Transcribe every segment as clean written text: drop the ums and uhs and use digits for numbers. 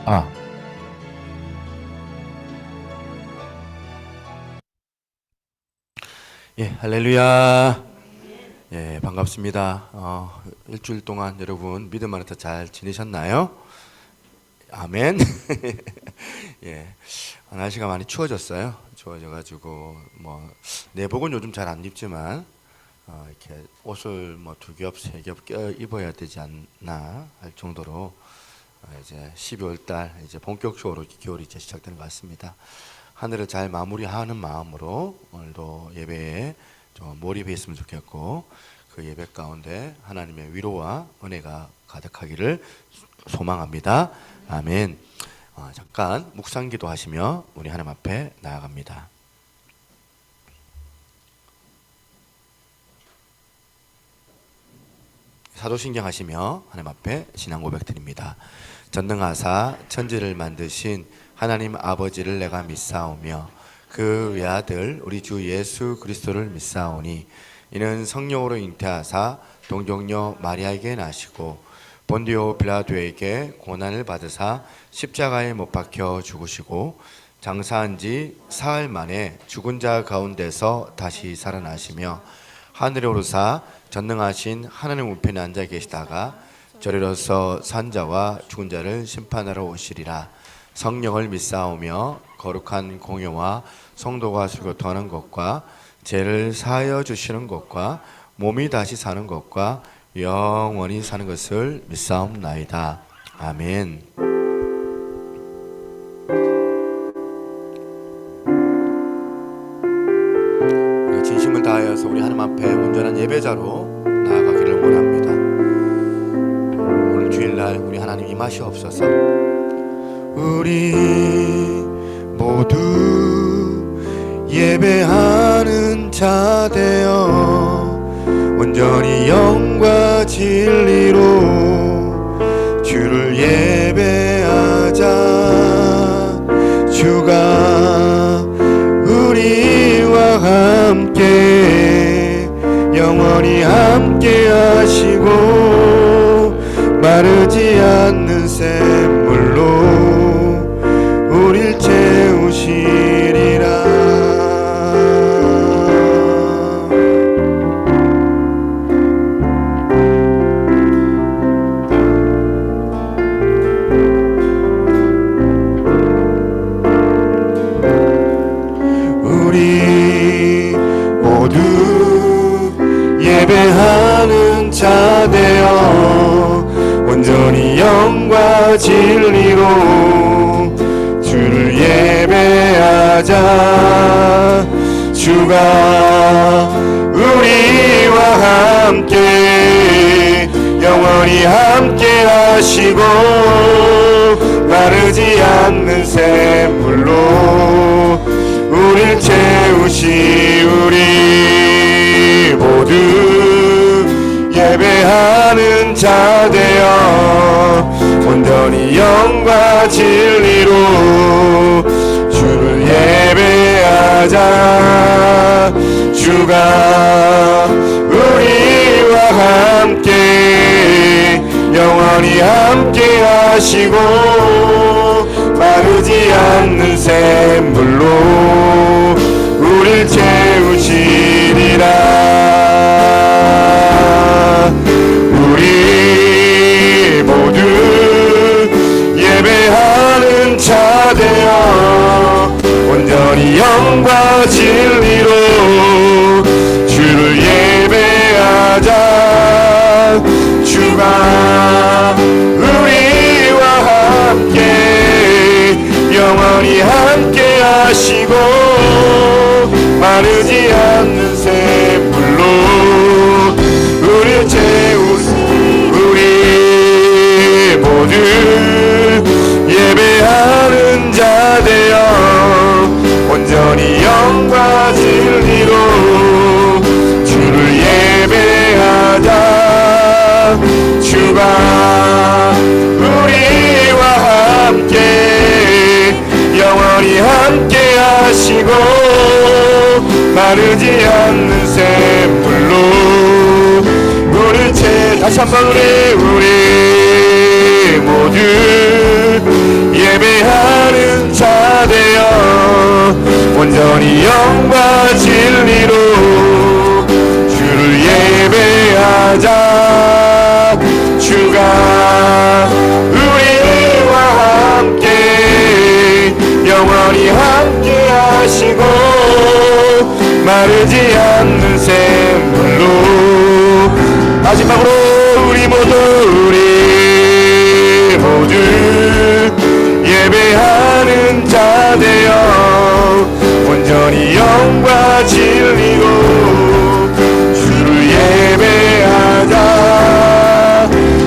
아, 예, 할렐루야. 예, 반갑습니다. 일주일 동안 여러분 믿음 안에서 잘 지내셨나요? 아멘. 예, 날씨가 많이 추워졌어요. 추워져가지고 내복은 요즘 잘 안 입지만 이렇게 옷을 두 겹, 세 겹 껴 입어야 되지 않나 할 정도로 이제 12월 달 이제 본격적으로 겨울이 이제 시작되는 것 같습니다. 하늘을 잘 마무리하는 마음으로 오늘도 예배에 좀 몰입했으면 좋겠고, 그 예배 가운데 하나님의 위로와 은혜가 가득하기를 소망합니다. 아멘. 잠깐 묵상기도 하시며 우리 하나님 앞에 나아갑니다. 사도신경 하시며 하나님 앞에 신앙 고백 드립니다. 전능하사 천지를 만드신 하나님 아버지를 내가 믿사오며 그 외아들 우리 주 예수 그리스도를 믿사오니 이는 성령으로 잉태하사 동정녀 마리아에게 나시고 본디오 빌라도에게 고난을 받으사 십자가에 못 박혀 죽으시고 장사한 지 사흘 만에 죽은 자 가운데서 다시 살아나시며 하늘에 오르사 전능하신 하나님 우편에 앉아 계시다가 저리로서 산 자와 죽은 자를 심판하러 오시리라. 성령을 믿사오며 거룩한 공예와 성도가 수교토하는 것과 죄를 사하여 주시는 것과 몸이 다시 사는 것과 영원히 사는 것을 믿사옵나이다. 아멘. 진심을 다하여서 우리 하나님 앞에 온전한 예배자로 나아가기를 원합니다. 오늘 주일날 우리 하나님 임하시옵소서. 우리 모두 예배하는 자 되어 온전히 영과 진리로 주를 예배하자. 주가 우리와 함께 영원히 함께 하시고 마르지 않는 샘물로 우릴 채우시리라. 우리 모두 예배하는 자 되어 온전히 영과 진리로 주를 예배하자. 주가 우리와 함께 영원히 함께 하시고 마르지 않는 샘물로 우릴 채우시우리. 모두 예배하는 자 되어 온전히 영과 진리로 주를 예배하자. 주가 우리와 함께 영원히 함께 하시고 마르지 않는 샘물로 우릴 채우시리라. 우리 모두 예배하는 자 되어 온전히 영과 진리로 주를 예배하자. 주가 우리와 함께 영원히 함께 하시고 마르지 않는 샘물로 우릴 채우시리. 우리 모두 예배하는 자 되어 온전히 영과 진리로 주를 예배하자. 주가 우리와 함께 영원히 함께 하시고 마르지 않는 샘물로 우릴 채. 다시 한번 우리 모두 온전히 영과 진리로 주를 예배하자. 주가 우리와 함께 영원히 함께 하시고 마르지 않는 샘물로. 마지막으로 우리 모두 예배하는 자 되어 온전히 영과 진리로 주를 예배하자.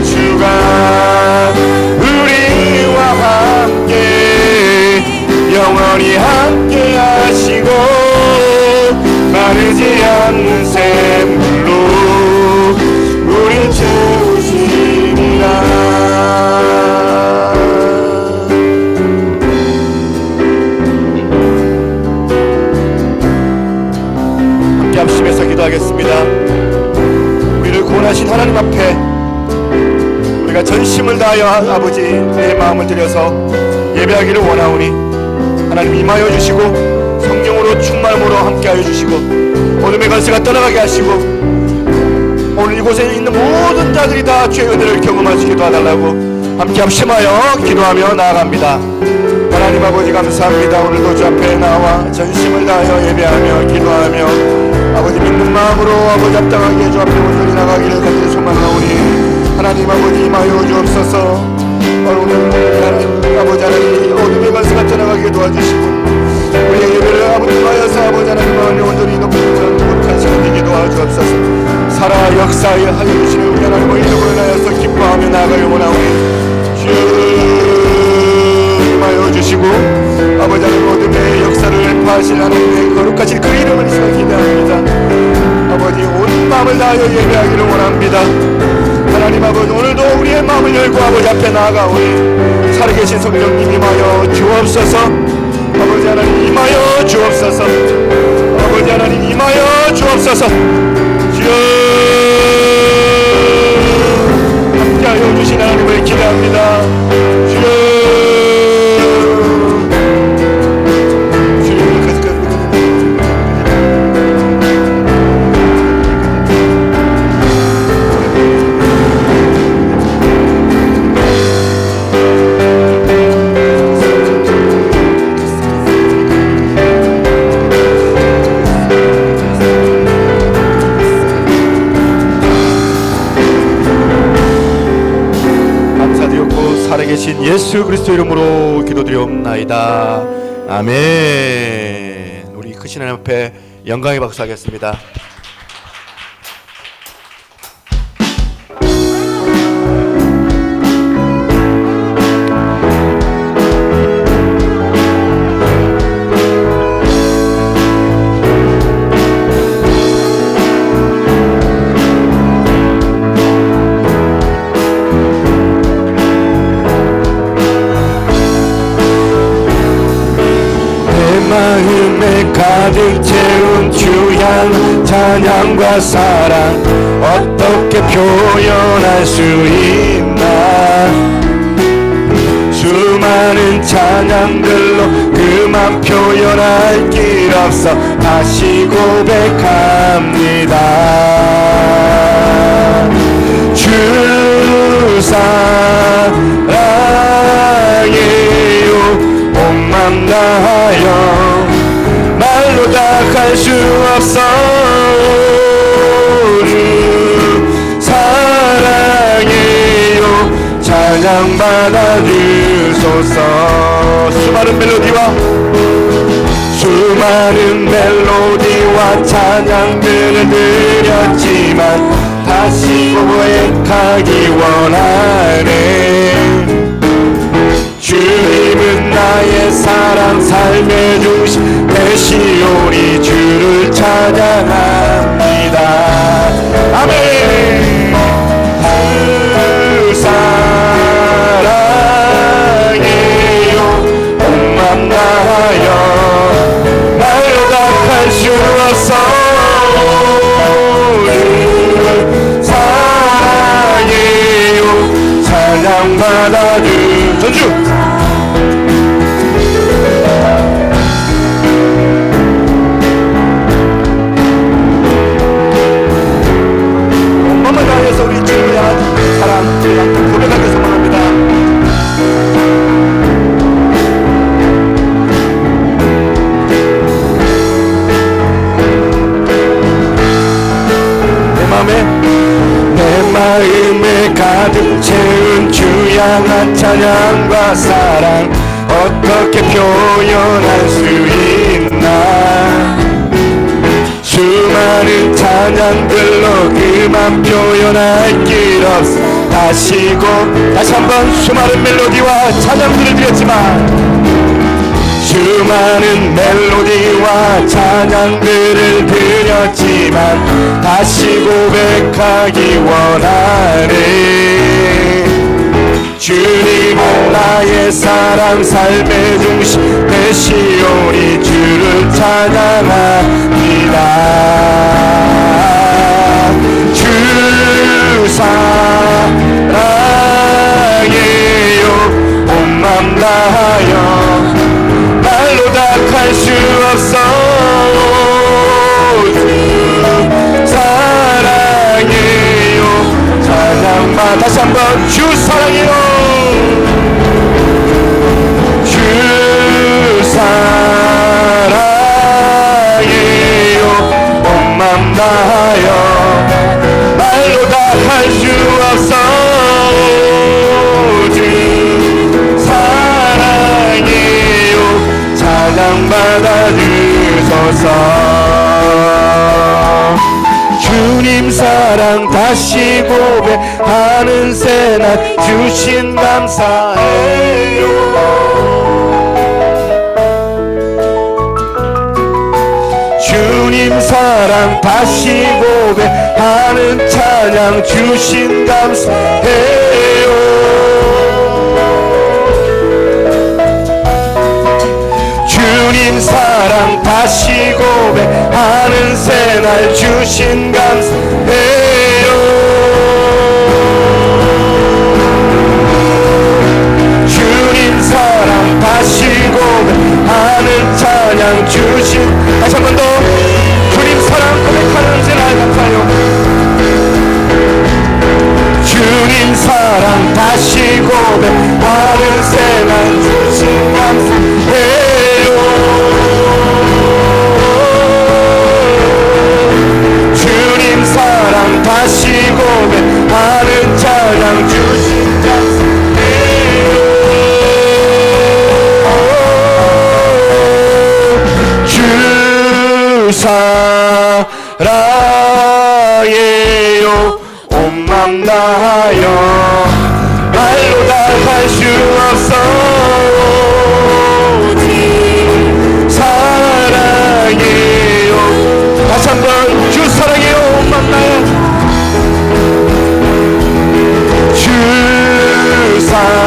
주가 우리와 함께 영원히 함께 하시고 마르지 않는 샘물로 우리 채우시리라. 함께 합심해서 기도하겠습니다. 우리를 구원하신 하나님 앞에 우리가 전심을 다하여 아버지 내 마음을 들여서 예배하기를 원하오니 하나님 임하여 주시고 성령으로 충만함으로 함께하여 주시고 어둠의 권세가 떠나가게 하시고 오늘 이곳에 있는 모든 자들이 다 주의 은혜를 경험할 수 있게 도와달라고 함께 합심하여 기도하며 나아갑니다. 하나님 아버지 감사합니다. 오늘도 주 앞에 나와 전심을 다하여 예배하며 기도하며 아버지 믿는 마음으로 아버지 합당하게 주 앞에 온전히 나가기를 간절히 소망하오니 하나님 아버지 임하여 주옵소서. 오늘 하나님 아버지 하나님 어둠의 권세가 떠나가게 도와주시고 우리의 예배를 아버지 하여서 아버지 하나님을 온전히 높이는 못한 시간 되게 도와주옵소서. 살아 역사하여 주시는 우리 하나님의 이름으로 인하여서 기뻐하며 나아가려 원하오니 주여 임하여 주시고 아버지 하나님 어둠의 역사를 파하실 하나님의 거룩하신 그 이름을 시간 기대합니다. 아버지 온 마음을 다하여 예배하기를 원합니다. 하나님 아버지 오늘도 우리의 마음을 열고 아버지 앞에 나아가오니 살아계신 성령님 임하여 주옵소서. 아버지 하나님 임하여 주옵소서. 아버지 하나님 임하여 주옵소서. 주여 함께하여 주신 하나님을 기대합니다. 주여 살아계신 예수 그리스도 이름으로 기도드리옵나이다. 아멘. 우리 크신 하나님 앞에 영광의 박수 하겠습니다. 마음에 가득 채운 주향 찬양과 사랑 어떻게 표현할 수 있나. 수많은 찬양들로 그만 표현할 길 없어 다시 고백합니다. 주 사랑해요 온 맘 다하여 말로 다 할 수 없어. 주 사랑해요 찬양 받아주소서. 수많은 멜로디와 찬양들을 드렸지만 다시 고백하기 원하네. 주님은 나의 사랑 삶의 중심 되시오니 주를 찬양합니다. 아멘. 주 사랑해요 온 맘 다하여 말로 다 할 수 없어. 주를 사랑해요 찬양 받아주 전주 향한 찬양과 사랑 어떻게 표현할 수 있나. 수많은 찬양들로 그만 표현할 길 없어. 다시 한번 수많은 멜로디와 찬양들을 드렸지만, 수많은 멜로디와 찬양들을 드렸지만 다시 고백하기 원하네. 주님은 나의 사랑, 삶의 중심 되시오니 주를 찬양합니다. 주 사랑해요. 온 맘 다하여 말로 다 할 수 없어. 사랑해요. 찬양만 다시 한번 주 사랑해요. 주 사랑해요. 온 맘 다하여 말로 다 할 수 없어. 받아주소서. 주님 사랑 다시 고백하는 새날 주신 감사해요. 주님 사랑 다시 고백하는 찬양 주신 감사해요. 주님 사랑 다시 고백하는 새날 주신 감사해요. 주님 사랑 다시 고백하는 찬양 주신. 다시 한 번 더 주님 사랑 고백하는 새날 감사해요. 주님 사랑 다시 고백하는 새날 주신 감사해요. 주님 사랑 다시 고백하는 찬양 주신 감사해요. 주 사랑해요. 온 맘 다하여 말로 다 할 수 없어. 사랑해요. 다시 한번 주 사랑해요. 온 맘 다하여 주 사랑해요.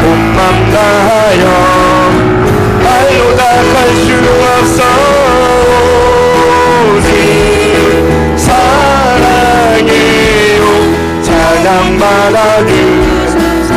온 맘 다하여 말로 다 할 수 없어. 사랑해요. 찬양 받아주소서.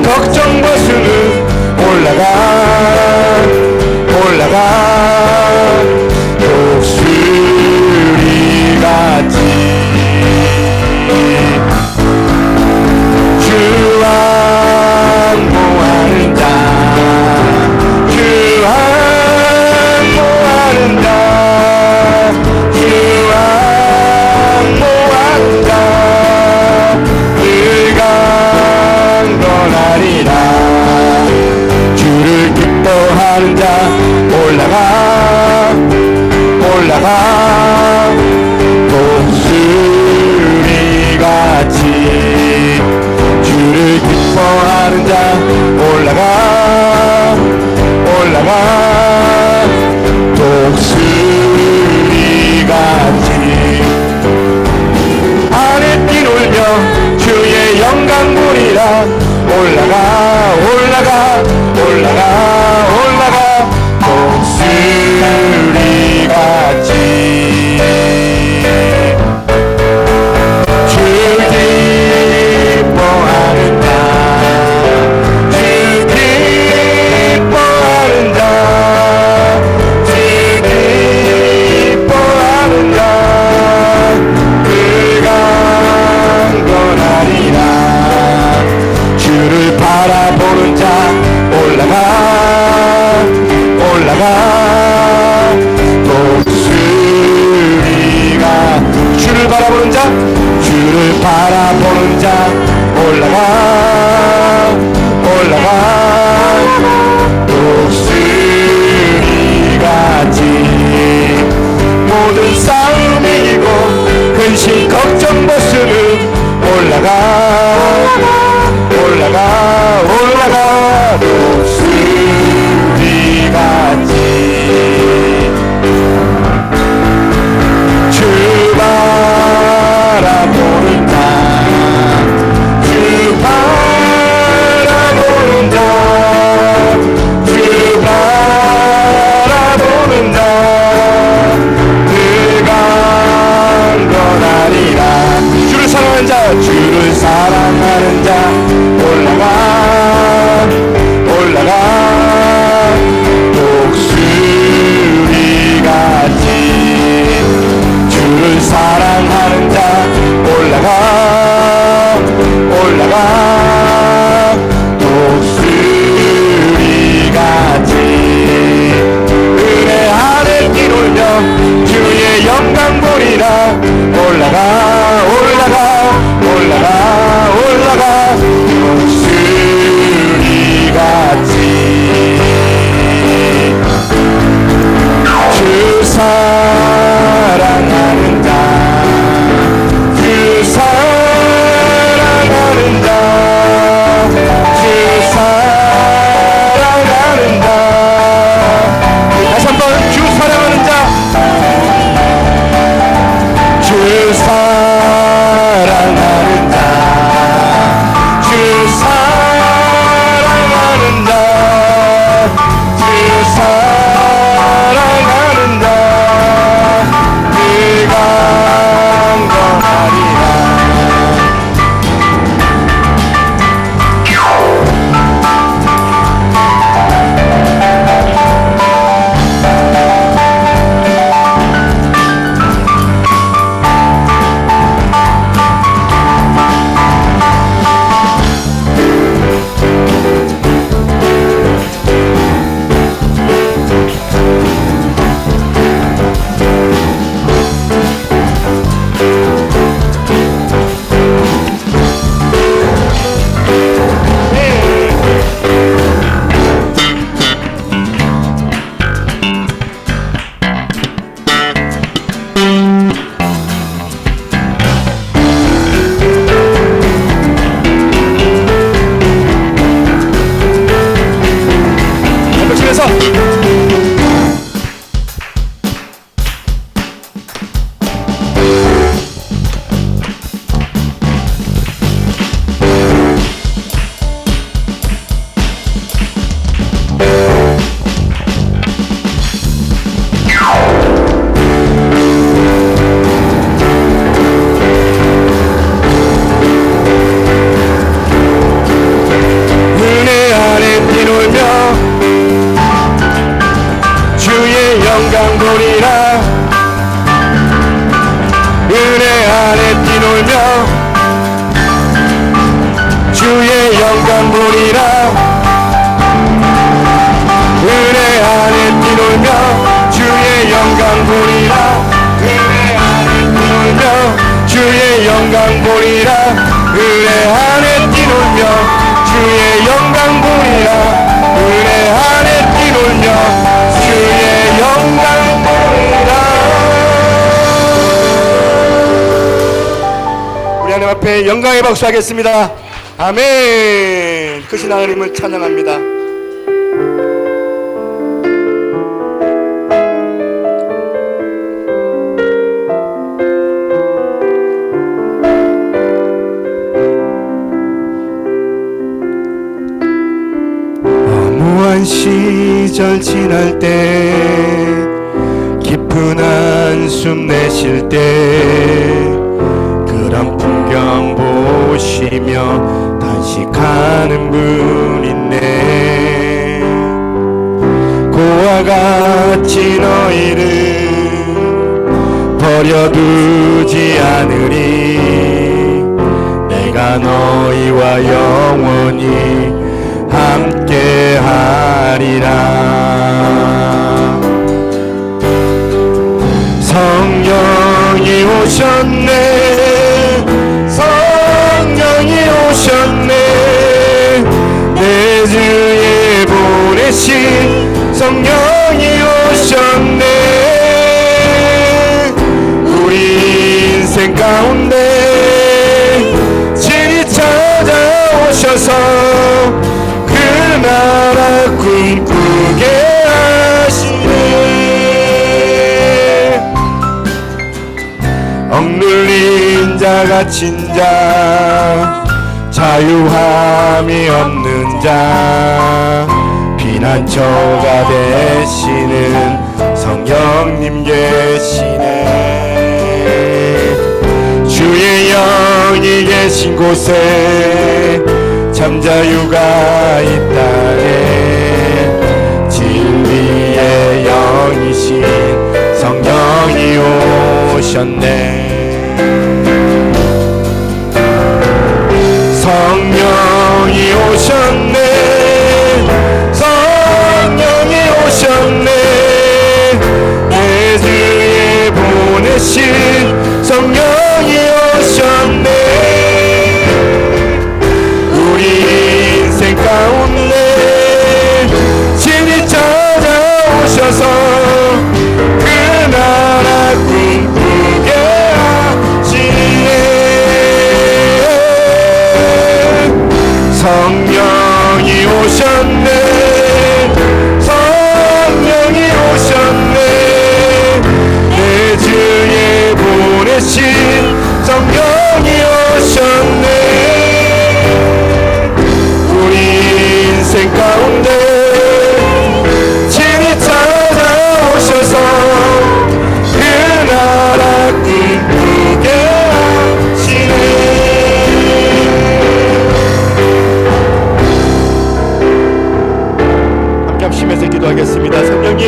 걱정과 수는 올라가 올라가 독수리같이 하늘 뛰놀며 주의 영광 보리라 올라가 올라가 올라가 올라가 독수리같이 주 기뻐하는 자 주 기뻐하는 자 주 기뻐하는 자 그가 강건하리라 주를 바라보는 자 올라가 올라가 독수리가 주를 바라보는 자 주를 바라보는 자 올라가 올라가 독수리같이 모든 싸움 이기고 근심 걱정 벗으며 올라가 올라가 올라가 독수리같이 주 바라보는 자 주 바라보는 자 주 바라보는 자 그가 강건하리라 주를 사랑하는 자 주를 사랑하는 자 올라가 올라가 독수리같이 주를 사랑하는 자 올라가 올라가 독수리같이 은혜 안에 뛰놀며 주의 영광 보리라 올라가 올라가 올라가 올라가 독수리같이 주 사랑하는 자 주 사랑하는 자 주 사랑하는 자 다시 한번 주 사랑하는 자 주 사랑하는 자 주 사랑하는 자 주 사랑하는 자 그가 강건하리라 영광의 박수 하겠습니다. 아멘. 크신 하나님을 찬양합니다. 무한 시절 지날 때 깊은 한숨 내쉴 때 그런 풍경 보시며 단식하는 분 있네. 고와 같이 너희를 버려두지 않으리. 내가 너희와 영원히 함께하리라. 성령이 오셨네. 성령이 오셨네. 내 주에 보내신 성령이 오셨네. 우리 인생 가운데 진히 찾아오셔서 그 나라 꿈꾸게 하시네. 억눌린 자 갇힌 자 자유함이 없는 자 피난처가 되시는 성령님 계시네. 주의 영이 계신 곳에 참 자유가 있다네. 진리의 영이신 성령이 오셨네. 성령이 오셨네. 성령이 오셨네. 내 주에 보내신 성령이 오셨네. 우리 인생 가운데 진히 찾아오셔서 그 나라 꿈꾸게 하시네. 성령이 오셨네. 성령이 오셨네. 내 주에 보내신 성령이 오셨네. 우리 인생 가운데 진히 찾아오셔서 그 나라 꿈꾸게 하시네. 함께 합심해서 기도하겠습니다. 성령님,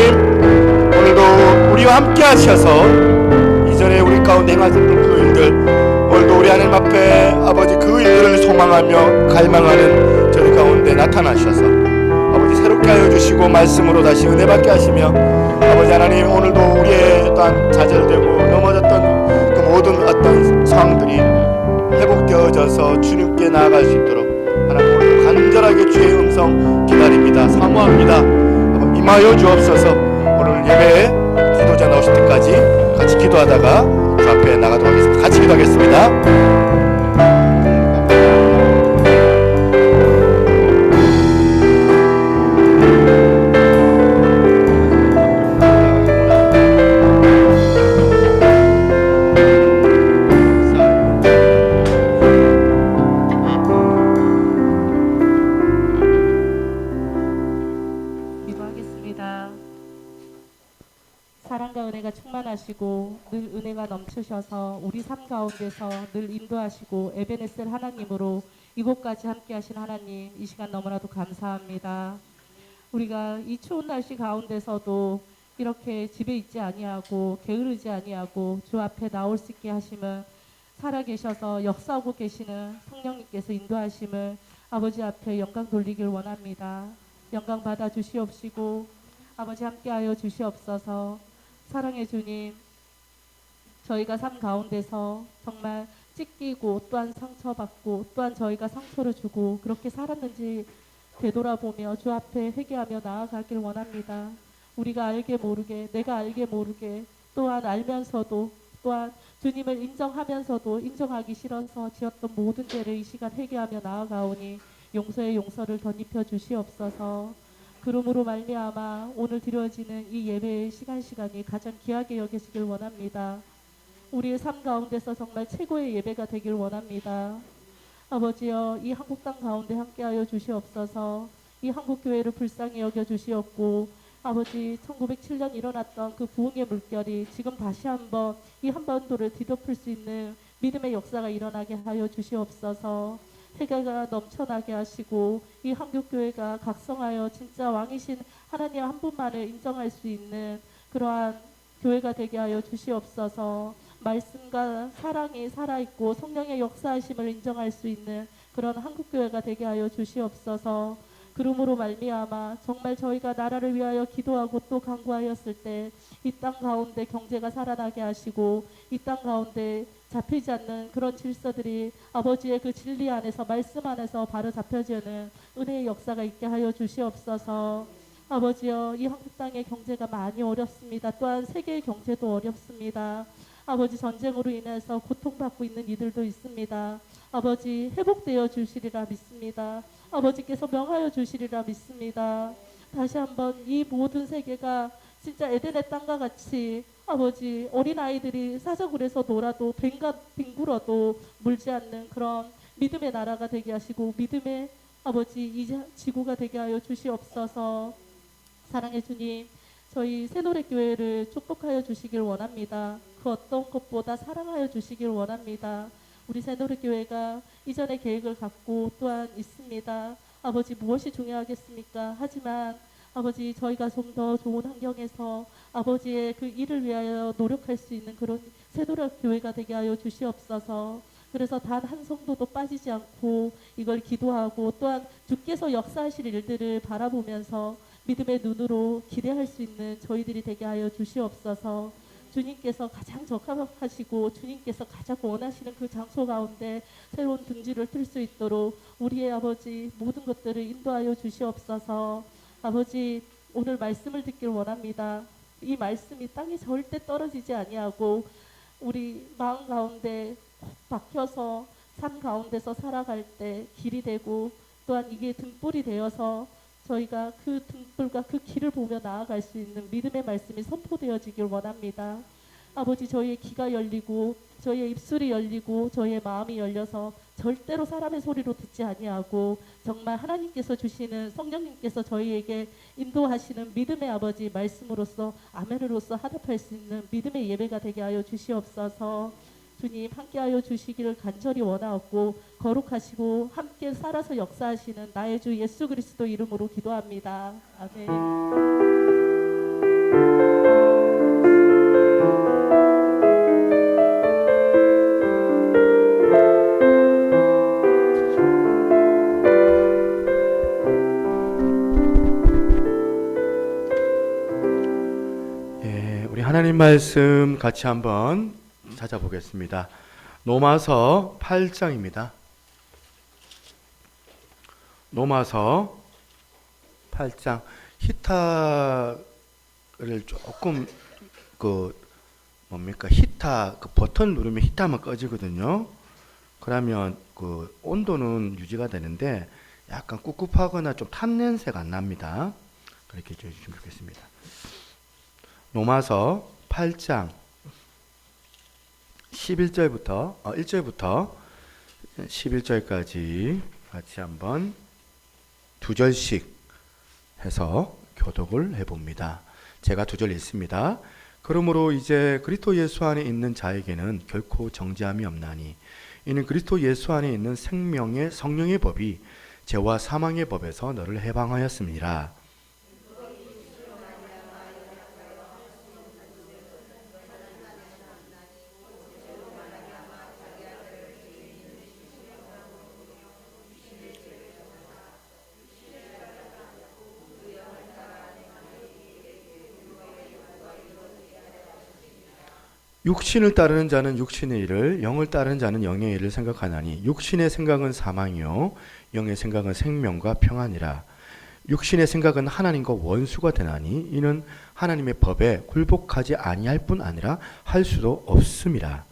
오늘도 우리와 함께 하셔서 이전에 우리 가운데 행하셨던 그 일들, 오늘도 우리 하나님 앞에 아버지 그 일들을 소망하며 갈망하는 저희 가운데 나타나셔서 아버지 새롭게 하여 주시고 말씀으로 다시 은혜 받게 하시며 아버지 하나님, 오늘도 우리의 또한 좌절되고 넘어졌던 그 모든 어떤 상황들이 회복되어져서 주님께 나아갈 수 있도록 하나님 오늘 간절하게 주의 음성 기다립니다. 사모합니다. 한번 임하여 주옵소서. 오늘 예배에 기도자 나오실 때까지 같이 기도하다가 주 앞에 나가도록 하겠습니다. 같이 기도하겠습니다. 사랑과 은혜가 충만하시고 늘 은혜가 넘치셔서 우리 삶 가운데서 늘 인도하시고 에베네셀 하나님으로 이곳까지 함께 하신 하나님, 이 시간 너무나도 감사합니다. 우리가 이 추운 날씨 가운데서도 이렇게 집에 있지 아니하고 게으르지 아니하고 주 앞에 나올 수 있게 하심을, 살아계셔서 역사하고 계시는 성령님께서 인도하심을 아버지 앞에 영광 돌리길 원합니다. 영광 받아 주시옵시고 아버지 함께하여 주시옵소서. 사랑의 주님, 저희가 삶 가운데서 정말 찢기고 또한 상처받고 또한 저희가 상처를 주고 그렇게 살았는지 되돌아보며 주 앞에 회개하며 나아가길 원합니다. 우리가 알게 모르게, 내가 알게 모르게, 또한 알면서도 또한 주님을 인정하면서도 인정하기 싫어서 지었던 모든 죄를 이 시간 회개하며 나아가오니 용서의 용서를 덧입혀 주시옵소서. 그러므로 말미암아 오늘 드려지는 이 예배의 시간이 가장 귀하게 여기시길 원합니다. 우리의 삶 가운데서 정말 최고의 예배가 되길 원합니다. 아버지여, 이 한국 땅 가운데 함께하여 주시옵소서. 이 한국 교회를 불쌍히 여겨 주시옵고, 아버지 1907년 일어났던 그 부흥의 물결이 지금 다시 한번 이 한반도를 뒤덮을 수 있는 믿음의 역사가 일어나게 하여 주시옵소서. 회개가 넘쳐나게 하시고 이 한국교회가 각성하여 진짜 왕이신 하나님 한 분만을 인정할 수 있는 그러한 교회가 되게 하여 주시옵소서. 말씀과 사랑이 살아있고 성령의 역사하심을 인정할 수 있는 그런 한국교회가 되게 하여 주시옵소서. 그러므로 말미암아 정말 저희가 나라를 위하여 기도하고 또 간구하였을 때 이 땅 가운데 경제가 살아나게 하시고 이 땅 가운데 잡히지 않는 그런 질서들이 아버지의 그 진리 안에서 말씀 안에서 바로 잡혀지는 은혜의 역사가 있게 하여 주시옵소서. 아버지여, 이 한국 땅의 경제가 많이 어렵습니다. 또한 세계의 경제도 어렵습니다. 아버지, 전쟁으로 인해서 고통받고 있는 이들도 있습니다. 아버지, 회복되어 주시리라 믿습니다. 아버지께서 명하여 주시리라 믿습니다. 다시 한번 이 모든 세계가 진짜 에덴의 땅과 같이 아버지, 어린아이들이 사자굴에서 놀아도 뒹굴어도 물지 않는 그런 믿음의 나라가 되게 하시고 믿음의 아버지 이 지구가 되게 하여 주시옵소서. 사랑의 주님, 저희 새노래교회를 축복하여 주시길 원합니다. 그 어떤 것보다 사랑하여 주시길 원합니다. 우리 새노래교회가 이전의 계획을 갖고 또한 있습니다. 아버지, 무엇이 중요하겠습니까? 하지만 아버지, 저희가 좀 더 좋은 환경에서 아버지의 그 일을 위하여 노력할 수 있는 그런 새노래교회가 되게 하여 주시옵소서. 그래서 단 한 성도도 빠지지 않고 이걸 기도하고 또한 주께서 역사하실 일들을 바라보면서 믿음의 눈으로 기대할 수 있는 저희들이 되게 하여 주시옵소서. 주님께서 가장 적합하시고 주님께서 가장 원하시는 그 장소 가운데 새로운 등지를 틀 수 있도록 우리의 아버지 모든 것들을 인도하여 주시옵소서. 아버지, 오늘 말씀을 듣길 원합니다. 이 말씀이 땅에 절대 떨어지지 아니하고 우리 마음 가운데 콕 박혀서 삶 가운데서 살아갈 때 길이 되고 또한 이게 등불이 되어서 저희가 그 등불과 그 길을 보며 나아갈 수 있는 믿음의 말씀이 선포되어지길 원합니다. 아버지, 저희의 귀가 열리고 저희의 입술이 열리고 저희의 마음이 열려서 절대로 사람의 소리로 듣지 아니하고 정말 하나님께서 주시는 성령님께서 저희에게 인도하시는 믿음의 아버지 말씀으로서 아멘으로서 하답할 수 있는 믿음의 예배가 되게 하여 주시옵소서. 주님, 함께하여 주시기를 간절히 원하옵고 거룩하시고 함께 살아서 역사하시는 나의 주 예수 그리스도 이름으로 기도합니다. 아멘. 우리 하나님 말씀 같이 한번 찾아보겠습니다. 로마서 8장입니다. 로마서 8장. 히타를 조금 히타 그 버튼 누르면 히타만 꺼지거든요. 그러면 그 온도는 유지가 되는데 약간 꿉꿉하거나 좀 탄 냄새가 안 납니다. 그렇게 해주시면 좋겠습니다. 로마서 8장 1절부터 11절까지 같이 한번 두 절씩 해서 교독을 해봅니다. 제가 두 절 읽습니다. 그러므로 이제 그리스도 예수 안에 있는 자에게는 결코 정죄함이 없나니 이는 그리스도 예수 안에 있는 생명의 성령의 법이 죄와 사망의 법에서 너를 해방하였습니다. 육신을 따르는 자는 육신의 일을, 영을 따르는 자는 영의 일을 생각하나니 육신의 생각은 사망이요 영의 생각은 생명과 평안이라. 육신의 생각은 하나님과 원수가 되나니 이는 하나님의 법에 굴복하지 아니할 뿐 아니라 할 수도 없음이라.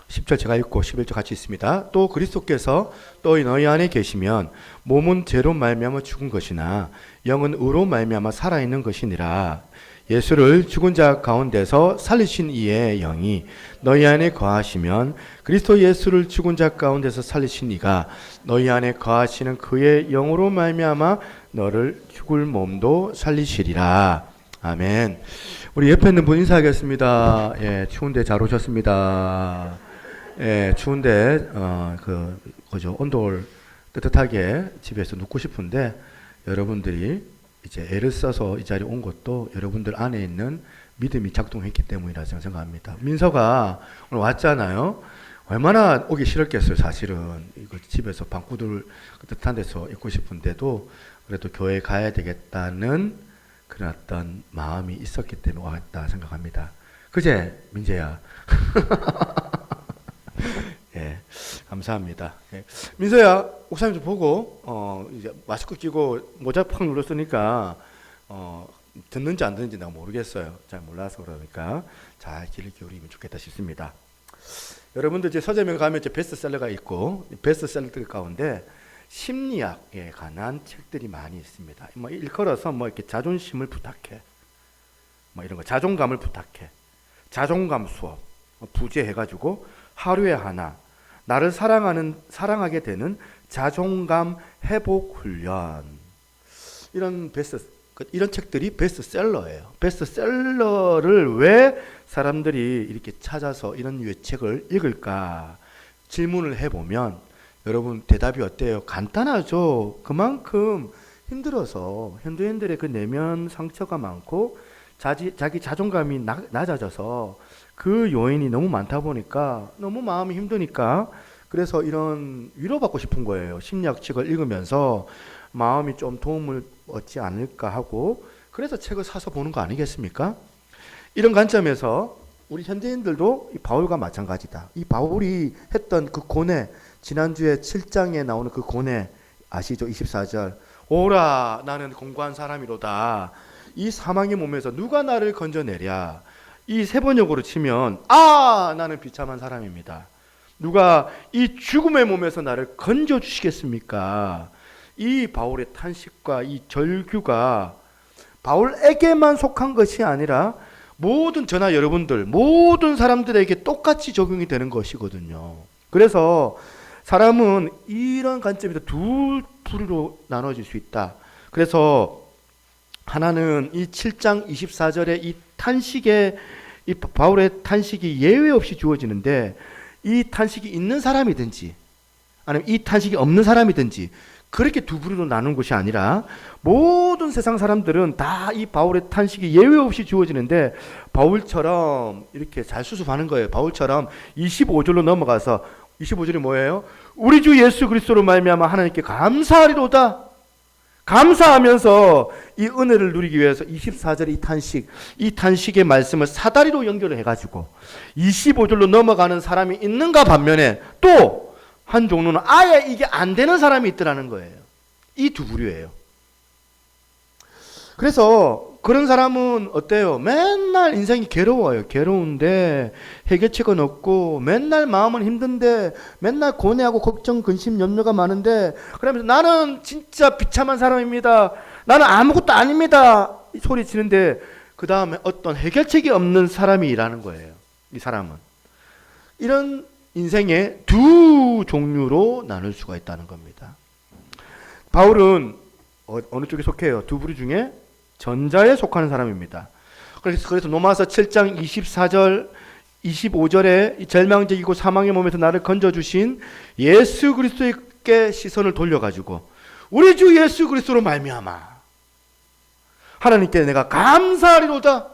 10절 제가 읽고 11절 같이 있습니다. 또 그리스도께서 또 너희 안에 계시면 몸은 죄로 말미암아 죽은 것이나 영은 의로 말미암아 살아있는 것이니라. 예수를 죽은 자 가운데서 살리신 이의 영이 너희 안에 거하시면 그리스도 예수를 죽은 자 가운데서 살리신 이가 너희 안에 거하시는 그의 영으로 말미암아 너를 죽을 몸도 살리시리라. 아멘. 우리 옆에 있는 분 인사하겠습니다. 예, 추운데 잘 오셨습니다. 예, 추운데 그죠, 온돌 뜨뜻하게 집에서 눕고 싶은데 여러분들이 이제 애를 써서 이 자리에 온 것도 여러분들 안에 있는 믿음이 작동했기 때문이라 생각합니다. 민서가 오늘 왔잖아요. 얼마나 오기 싫었겠어요. 사실은 이거 집에서 방구들 뜨뜻한 데서 있고 싶은데도 그래도 교회 가야 되겠다는 그런 어떤 마음이 있었기 때문에 왔다 생각합니다. 그제 민재야. 예, 감사합니다. 예. 민서야, 옥사님 좀 보고, 이제 마스크 끼고 모자 팍 눌렀으니까, 듣는지 안 듣는지 내가 모르겠어요. 잘 몰라서 그러니까 잘 귀를 기울이면 좋겠다 싶습니다. 여러분들 이제 서점에 가면 이제 베스트셀러가 있고, 베스트셀러들 가운데 심리학에 관한 책들이 많이 있습니다. 뭐 일컬어서 뭐 이렇게 자존심을 부탁해, 뭐 이런 거, 자존감을 부탁해, 자존감 수업, 부제해가지고 하루에 하나, 나를 사랑하게 되는 자존감 회복 훈련. 이런 책들이 베스트셀러예요. 베스트셀러를 왜 사람들이 이렇게 찾아서 이런 유의 책을 읽을까? 질문을 해보면 여러분 대답이 어때요? 간단하죠. 그만큼 힘들어서 현대인들의 그 내면 상처가 많고 자기 자존감이 낮아져서 그 요인이 너무 많다 보니까 너무 마음이 힘드니까 그래서 이런 위로받고 싶은 거예요. 심리학 책을 읽으면서 마음이 좀 도움을 얻지 않을까 하고 그래서 책을 사서 보는 거 아니겠습니까? 이런 관점에서 우리 현대인들도 이 바울과 마찬가지다. 이 바울이 했던 그 고뇌, 지난주에 7장에 나오는 그 고뇌 아시죠? 24절. 오라 나는 공고한 사람이로다. 이 사망의 몸에서 누가 나를 건져내랴. 이 세번역으로 치면 나는 비참한 사람입니다. 누가 이 죽음의 몸에서 나를 건져 주시겠습니까? 이 바울의 탄식과 이 절규가 바울에게만 속한 것이 아니라 모든 저나 여러분들 모든 사람들에게 똑같이 적용이 되는 것이거든요. 그래서 사람은 이런 관점에서 두 부류로 나눠질 수 있다. 그래서 하나는 이 7장 24절의 이 탄식의 이 바울의 탄식이 예외 없이 주어지는데 이 탄식이 있는 사람이든지 아니면 이 탄식이 없는 사람이든지 그렇게 두 부류로 나눈 것이 아니라 모든 세상 사람들은 다 이 바울의 탄식이 예외 없이 주어지는데 바울처럼 이렇게 잘 수습하는 거예요. 바울처럼 25절로 넘어가서 25절이 뭐예요? 우리 주 예수 그리스도로 말미암아 하나님께 감사하리로다. 감사하면서 이 은혜를 누리기 위해서 24절의 이 탄식의 말씀을 사다리로 연결을 해가지고 25절로 넘어가는 사람이 있는가 반면에 또 한 종류는 아예 이게 안 되는 사람이 있더라는 거예요. 이 두 부류예요. 그래서 그런 사람은 어때요? 맨날 인생이 괴로워요. 괴로운데 해결책은 없고 맨날 마음은 힘든데 맨날 고뇌하고 걱정, 근심, 염려가 많은데 그러면서 나는 진짜 비참한 사람입니다. 나는 아무것도 아닙니다. 이 소리 치는데 그 다음에 어떤 해결책이 없는 사람이라는 거예요. 이 사람은. 이런 인생의 두 종류로 나눌 수가 있다는 겁니다. 바울은 어느 쪽에 속해요? 두 부류 중에 전자에 속하는 사람입니다. 그래서 로마서 7장 24절 25절에 이 절망적이고 사망의 몸에서 나를 건져주신 예수 그리스도께 시선을 돌려가지고 우리 주 예수 그리스도로 말미암아 하나님께 내가 감사하리로다.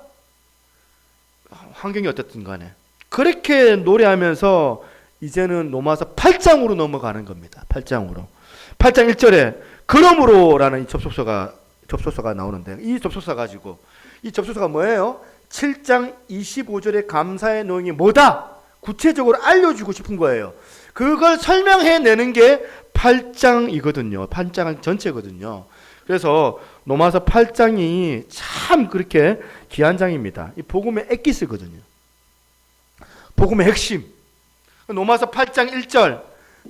환경이 어떻든 간에 그렇게 노래하면서 이제는 로마서 8장으로 넘어가는 겁니다. 8장으로. 8장 1절에 그러므로라는 이 접속사가 접속사가 나오는데 이 접속사 가지고 이 접속사가 뭐예요? 7장 25절의 감사의 내용이 뭐다? 구체적으로 알려주고 싶은 거예요. 그걸 설명해내는 게 8장이거든요. 8장 전체거든요. 그래서 로마서 8장이 참 그렇게 귀한 장입니다. 이 복음의 엑기스거든요. 복음의 핵심. 로마서 8장 1절.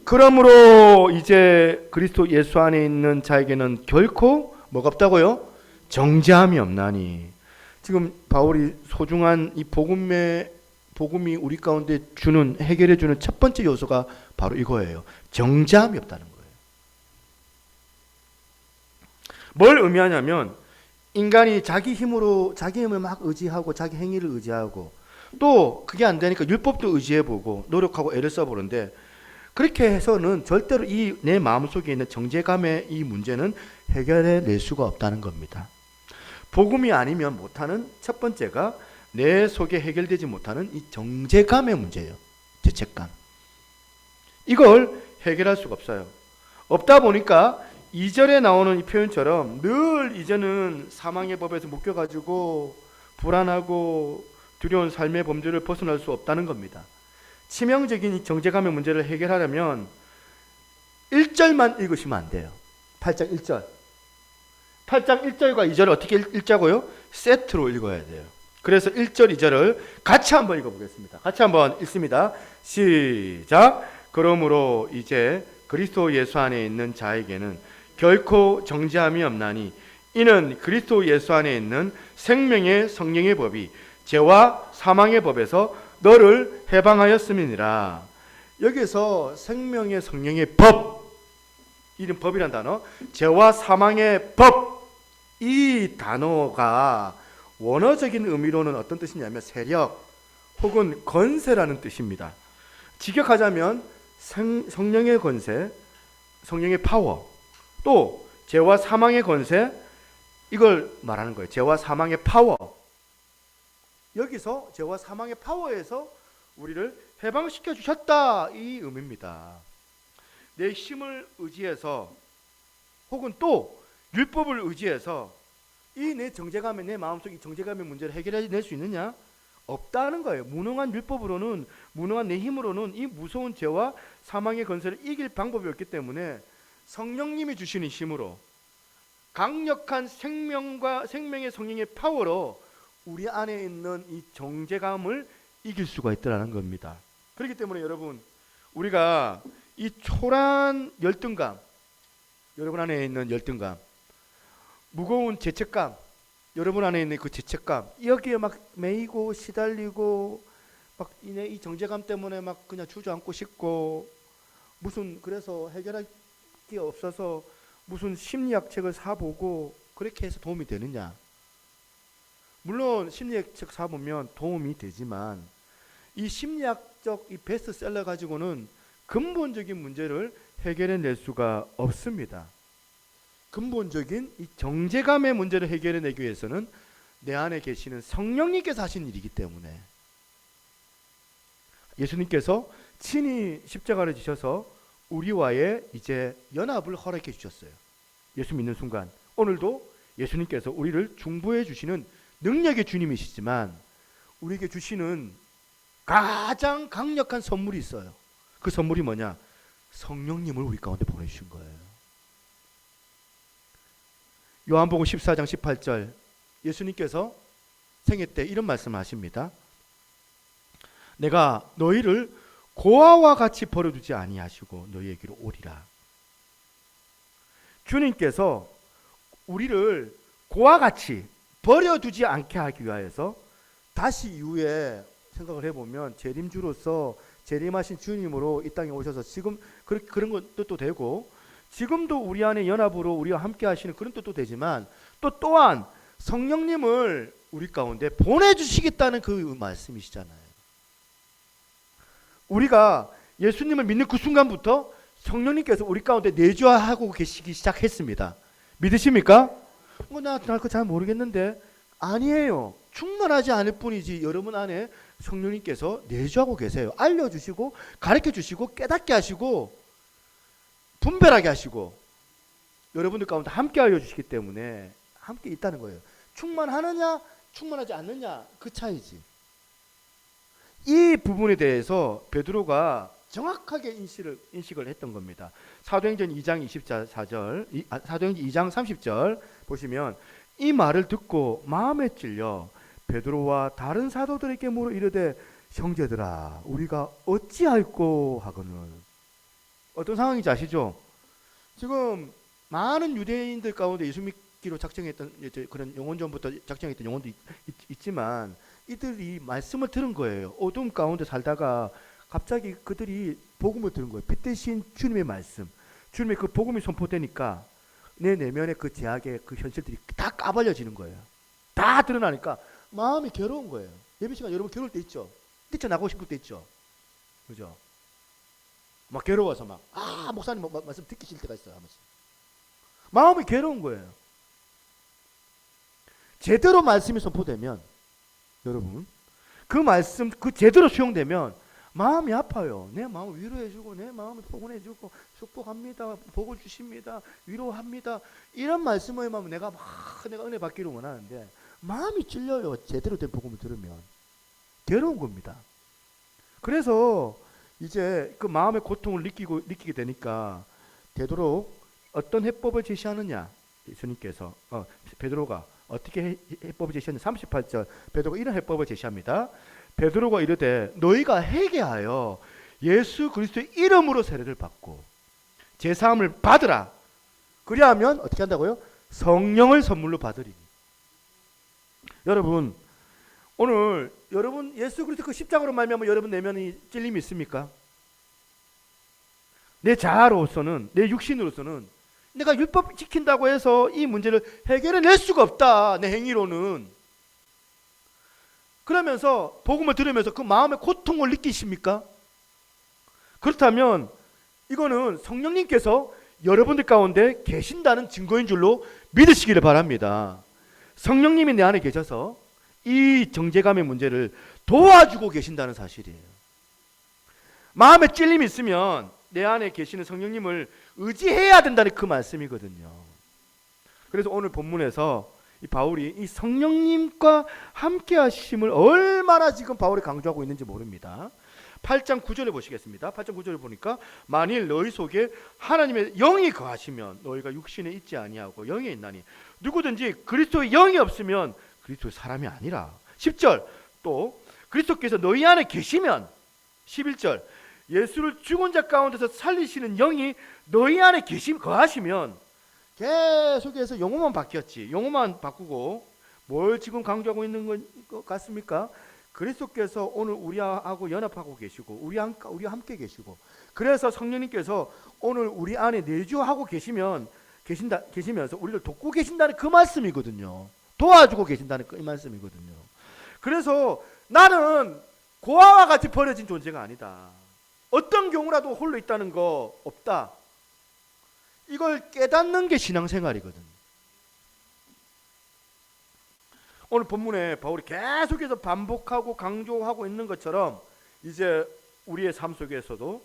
그러므로 이제 그리스도 예수 안에 있는 자에게는 결코 뭐가 없다고요? 정죄함이 없나니. 지금 바울이 소중한 이 복음이 우리 가운데 주는, 해결해 주는 첫 번째 요소가 바로 이거예요. 정죄함이 없다는 거예요. 뭘 의미하냐면 인간이 자기 힘으로 자기 힘을 막 의지하고 자기 행위를 의지하고 또 그게 안 되니까 율법도 의지해보고 노력하고 애를 써보는데 그렇게 해서는 절대로 이 내 마음속에 있는 정죄감의 이 문제는 해결해낼 수가 없다는 겁니다. 복음이 아니면 못하는 첫 번째가 내 속에 해결되지 못하는 이 정죄감의 문제예요. 죄책감. 이걸 해결할 수가 없어요. 없다 보니까 2절에 나오는 이 표현처럼 늘 이제는 사망의 법에서 묶여가지고 불안하고 두려운 삶의 범죄를 벗어날 수 없다는 겁니다. 치명적인 이 정죄감의 문제를 해결하려면 1절만 읽으시면 안 돼요. 8장 1절. 8장 1절과 2절을 어떻게 읽자고요? 세트로 읽어야 돼요. 그래서 1절, 2절을 같이 한번 읽어보겠습니다. 같이 한번 읽습니다. 시작. 그러므로 이제 그리스도 예수 안에 있는 자에게는 결코 정죄함이 없나니 이는 그리스도 예수 안에 있는 생명의 성령의 법이 죄와 사망의 법에서 너를 해방하였음이니라. 여기서 생명의 성령의 법, 이런 법이란 단어, 죄와 사망의 법, 이 단어가 원어적인 의미로는 어떤 뜻이냐면 세력 혹은 권세라는 뜻입니다. 직역하자면 성령의 권세, 성령의 파워, 또 죄와 사망의 권세, 이걸 말하는 거예요. 죄와 사망의 파워. 여기서 죄와 사망의 파워에서 우리를 해방시켜 주셨다, 이 의미입니다. 내 힘을 의지해서 혹은 또 율법을 의지해서 이 내 정죄감의, 내 마음속 이 정죄감의 문제를 해결해낼 수 있느냐? 없다는 거예요. 무능한 율법으로는, 무능한 내 힘으로는 이 무서운 죄와 사망의 권세를 이길 방법이 없기 때문에 성령님이 주시는 힘으로, 강력한 생명의 성령의 파워로 우리 안에 있는 이 정죄감을 이길 수가 있다는 겁니다. 그렇기 때문에 여러분, 우리가 이 초라한 열등감, 여러분 안에 있는 열등감, 무거운 죄책감, 여러분 안에 있는 그 죄책감, 여기에 막 매이고 시달리고 막 이 정죄감 때문에 막 그냥 주저앉고 싶고, 무슨 그래서 해결할 게 없어서 무슨 심리학 책을 사보고 그렇게 해서 도움이 되느냐? 물론 심리학 책 사보면 도움이 되지만 이 심리학적 이 베스트셀러 가지고는 근본적인 문제를 해결해낼 수가 없습니다. 근본적인 이 정죄감의 문제를 해결해내기 위해서는 내 안에 계시는 성령님께서 하신 일이기 때문에, 예수님께서 친히 십자가를 지셔서 우리와의 이제 연합을 허락해 주셨어요. 예수 믿는 순간 오늘도 예수님께서 우리를 중보해 주시는 능력의 주님이시지만 우리에게 주시는 가장 강력한 선물이 있어요. 그 선물이 뭐냐? 성령님을 우리 가운데 보내주신 거예요. 요한복음 14장 18절, 예수님께서 생애 때 이런 말씀을 하십니다. 내가 너희를 고아와 같이 버려두지 아니하시고 너희에게로 오리라. 주님께서 우리를 고아와 같이 버려두지 않게 하기 위하여서 다시 이후에 생각을 해보면 재림주로서 재림하신 주님으로 이 땅에 오셔서 지금 그런 것도 되고, 지금도 우리 안에 연합으로 우리와 함께 하시는 그런 뜻도 되지만 또한 성령님을 우리 가운데 보내주시겠다는 그 말씀이시잖아요. 우리가 예수님을 믿는 그 순간부터 성령님께서 우리 가운데 내주하고 계시기 시작했습니다. 믿으십니까? 나 그거 잘 모르겠는데. 아니에요. 충만하지 않을 뿐이지 여러분 안에 성령님께서 내주하고 계세요. 알려주시고 가르쳐주시고 깨닫게 하시고 분별하게 하시고 여러분들 가운데 함께 알려주시기 때문에 함께 있다는 거예요. 충만하느냐 충만하지 않느냐 그 차이지. 이 부분에 대해서 베드로가 정확하게 인식을 했던 겁니다. 사도행전 2장 24절, 사도행전 2장 30절 보시면 이 말을 듣고 마음에 찔려 베드로와 다른 사도들에게 물어 이르되 형제들아 우리가 어찌할꼬 하거늘. 어떤 상황인지 아시죠? 지금 많은 유대인들 가운데 예수 믿기로 작정했던 그런 영혼전부터 작정했던 영혼도 있지만 이들이 말씀을 들은 거예요. 어둠 가운데 살다가 갑자기 그들이 복음을 들은 거예요. 빛 대신 주님의 말씀, 주님의 그 복음이 선포되니까 내 내면의 그 제약의 그 현실들이 다 까발려지는 거예요. 다 드러나니까 마음이 괴로운 거예요. 예배 시간 여러분 괴로울 때 있죠? 뛰쳐나가고 싶을 때 있죠? 그죠? 막 괴로워서 목사님 말씀 듣기 싫을 때가 있어요. 하면서. 마음이 괴로운 거예요. 제대로 말씀이 선포되면 여러분 그 말씀 그 제대로 수용되면 마음이 아파요. 내 마음을 위로해주고 내 마음을 포근해주고 축복합니다. 복을 주십니다. 위로합니다. 이런 말씀을 하면 내가 은혜 받기를 원하는데 마음이 찔려요. 제대로 된 복음을 들으면 괴로운 겁니다. 그래서 이제 그 마음의 고통을 느끼게 되니까 되도록 어떤 해법을 제시하느냐 예수님께서 베드로가 어떻게 해법을 제시하느냐 38절 베드로가 이런 해법을 제시합니다. 베드로가 이르되 너희가 회개하여 예수 그리스도의 이름으로 세례를 받고 제사함을 받으라. 그리하면 어떻게 한다고요? 성령을 선물로 받으리니. 여러분 오늘 여러분 예수 그리스도 그 십자가로 말미암아 여러분 내면이 찔림이 있습니까? 내 자아로서는 내 육신으로서는 내가 율법 지킨다고 해서 이 문제를 해결해낼 수가 없다. 내 행위로는. 그러면서 복음을 들으면서 그 마음의 고통을 느끼십니까? 그렇다면 이거는 성령님께서 여러분들 가운데 계신다는 증거인 줄로 믿으시기를 바랍니다. 성령님이 내 안에 계셔서 이 정죄감의 문제를 도와주고 계신다는 사실이에요. 마음에 찔림이 있으면 내 안에 계시는 성령님을 의지해야 된다는 그 말씀이거든요. 그래서 오늘 본문에서 이 바울이 이 성령님과 함께 하심을 얼마나 지금 바울이 강조하고 있는지 모릅니다. 8장 9절에 보시겠습니다. 8장 9절에 보니까 만일 너희 속에 하나님의 영이 거하시면 너희가 육신에 있지 아니하고 영에 있나니 누구든지 그리스도의 영이 없으면 그리스도의 사람이 아니라. 10절 또 그리스도께서 너희 안에 계시면 11절 예수를 죽은 자 가운데서 살리시는 영이 너희 안에 거하시면 계속해서 용어만 바뀌었지. 용어만 바꾸고 뭘 지금 강조하고 있는 것 같습니까? 그리스도께서 오늘 우리하고 연합하고 계시고 우리와 함께 계시고 그래서 성령님께서 오늘 우리 안에 내주하고 계시면서 우리를 돕고 계신다는 그 말씀이거든요. 도와주고 계신다는 그 말씀이거든요. 그래서 나는 고아와 같이 버려진 존재가 아니다. 어떤 경우라도 홀로 있다는 거 없다. 이걸 깨닫는 게 신앙생활이거든. 오늘 본문에 바울이 계속해서 반복하고 강조하고 있는 것처럼 이제 우리의 삶 속에서도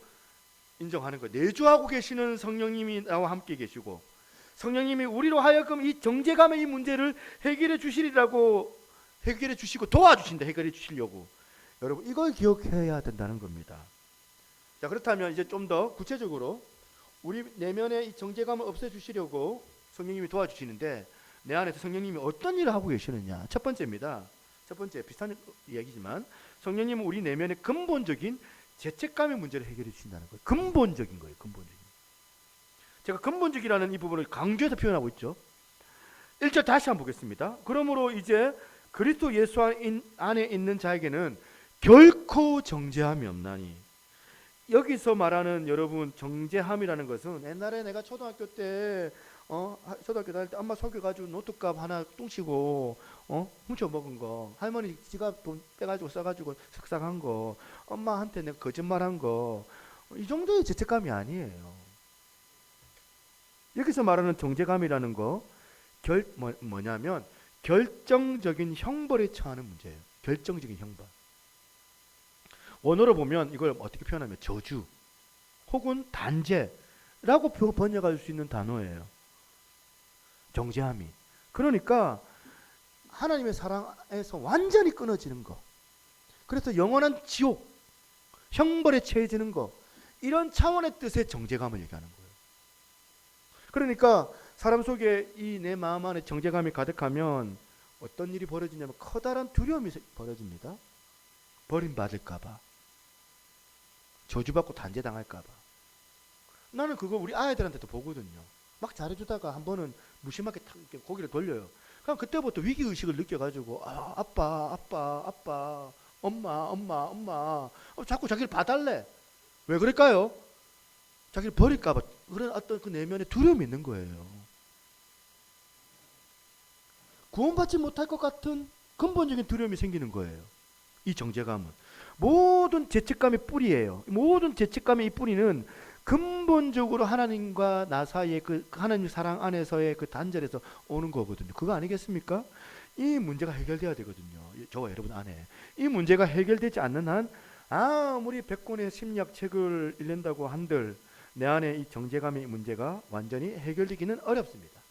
인정하는 거예요. 내주하고 계시는 성령님이 나와 함께 계시고 성령님이 우리로 하여금 이 정죄감의 이 문제를 해결해 주시고 도와주신다. 해결해 주시려고. 여러분 이걸 기억해야 된다는 겁니다. 자, 그렇다면 이제 좀 더 구체적으로 우리 내면의 이 정죄감을 없애주시려고 성령님이 도와주시는데 내 안에서 성령님이 어떤 일을 하고 계시느냐. 첫 번째입니다. 첫 번째 비슷한 이야기지만 성령님은 우리 내면의 근본적인 죄책감의 문제를 해결해 주신다는 거예요. 근본적인 거예요. 근본적인. 제가 근본적이라는 이 부분을 강조해서 표현하고 있죠. 1절 다시 한번 보겠습니다. 그러므로 이제 그리스도 예수 안에 있는 자에게는 결코 정죄함이 없나니. 여기서 말하는 여러분 정죄함이라는 것은 옛날에 내가 초등학교 때 초등학교 다닐 때 엄마 속여가지고 노트값 하나 뚱치고 훔쳐 먹은 거, 할머니 지갑 돈 빼가지고 써가지고 석상한 거, 엄마한테 내가 거짓말한 거, 이 정도의 죄책감이 아니에요. 여기서 말하는 정죄감이라는 거 뭐냐면 결정적인 형벌에 처하는 문제예요. 결정적인 형벌. 원어로 보면 이걸 어떻게 표현하면 저주 혹은 단죄라고 번역할 수 있는 단어예요. 정죄함이. 그러니까 하나님의 사랑에서 완전히 끊어지는 거. 그래서 영원한 지옥, 형벌에 처해지는 거. 이런 차원의 뜻의 정죄감을 얘기하는 거예요. 그러니까 사람 속에 이 내 마음 안에 정죄감이 가득하면 어떤 일이 벌어지냐면 커다란 두려움이 벌어집니다. 버림받을까봐, 저주받고 단죄당할까봐. 나는 그거 우리 아이들한테도 보거든요. 막 잘해주다가 한 번은 무심하게 탁 이렇게 고개를 돌려요. 그럼 그때부터 위기의식을 느껴가지고 아빠, 엄마 자꾸 자기를 봐달래. 왜 그럴까요? 자기를 버릴까봐 그런 어떤 그 내면에 두려움이 있는 거예요. 구원받지 못할 것 같은 근본적인 두려움이 생기는 거예요. 이 정죄감은 모든 죄책감의 뿌리예요. 모든 죄책감의 이 뿌리는 근본적으로 하나님과 나 사이의 그 하나님 사랑 안에서의 그 단절에서 오는 거거든요. 그거 아니겠습니까? 이 문제가 해결돼야 되거든요. 저와 여러분 안에 이 문제가 해결되지 않는 한 아무리 100권의 심리학 책을 읽는다고 한들 내 안에 이 정죄감의 문제가 완전히 해결되기는 어렵습니다.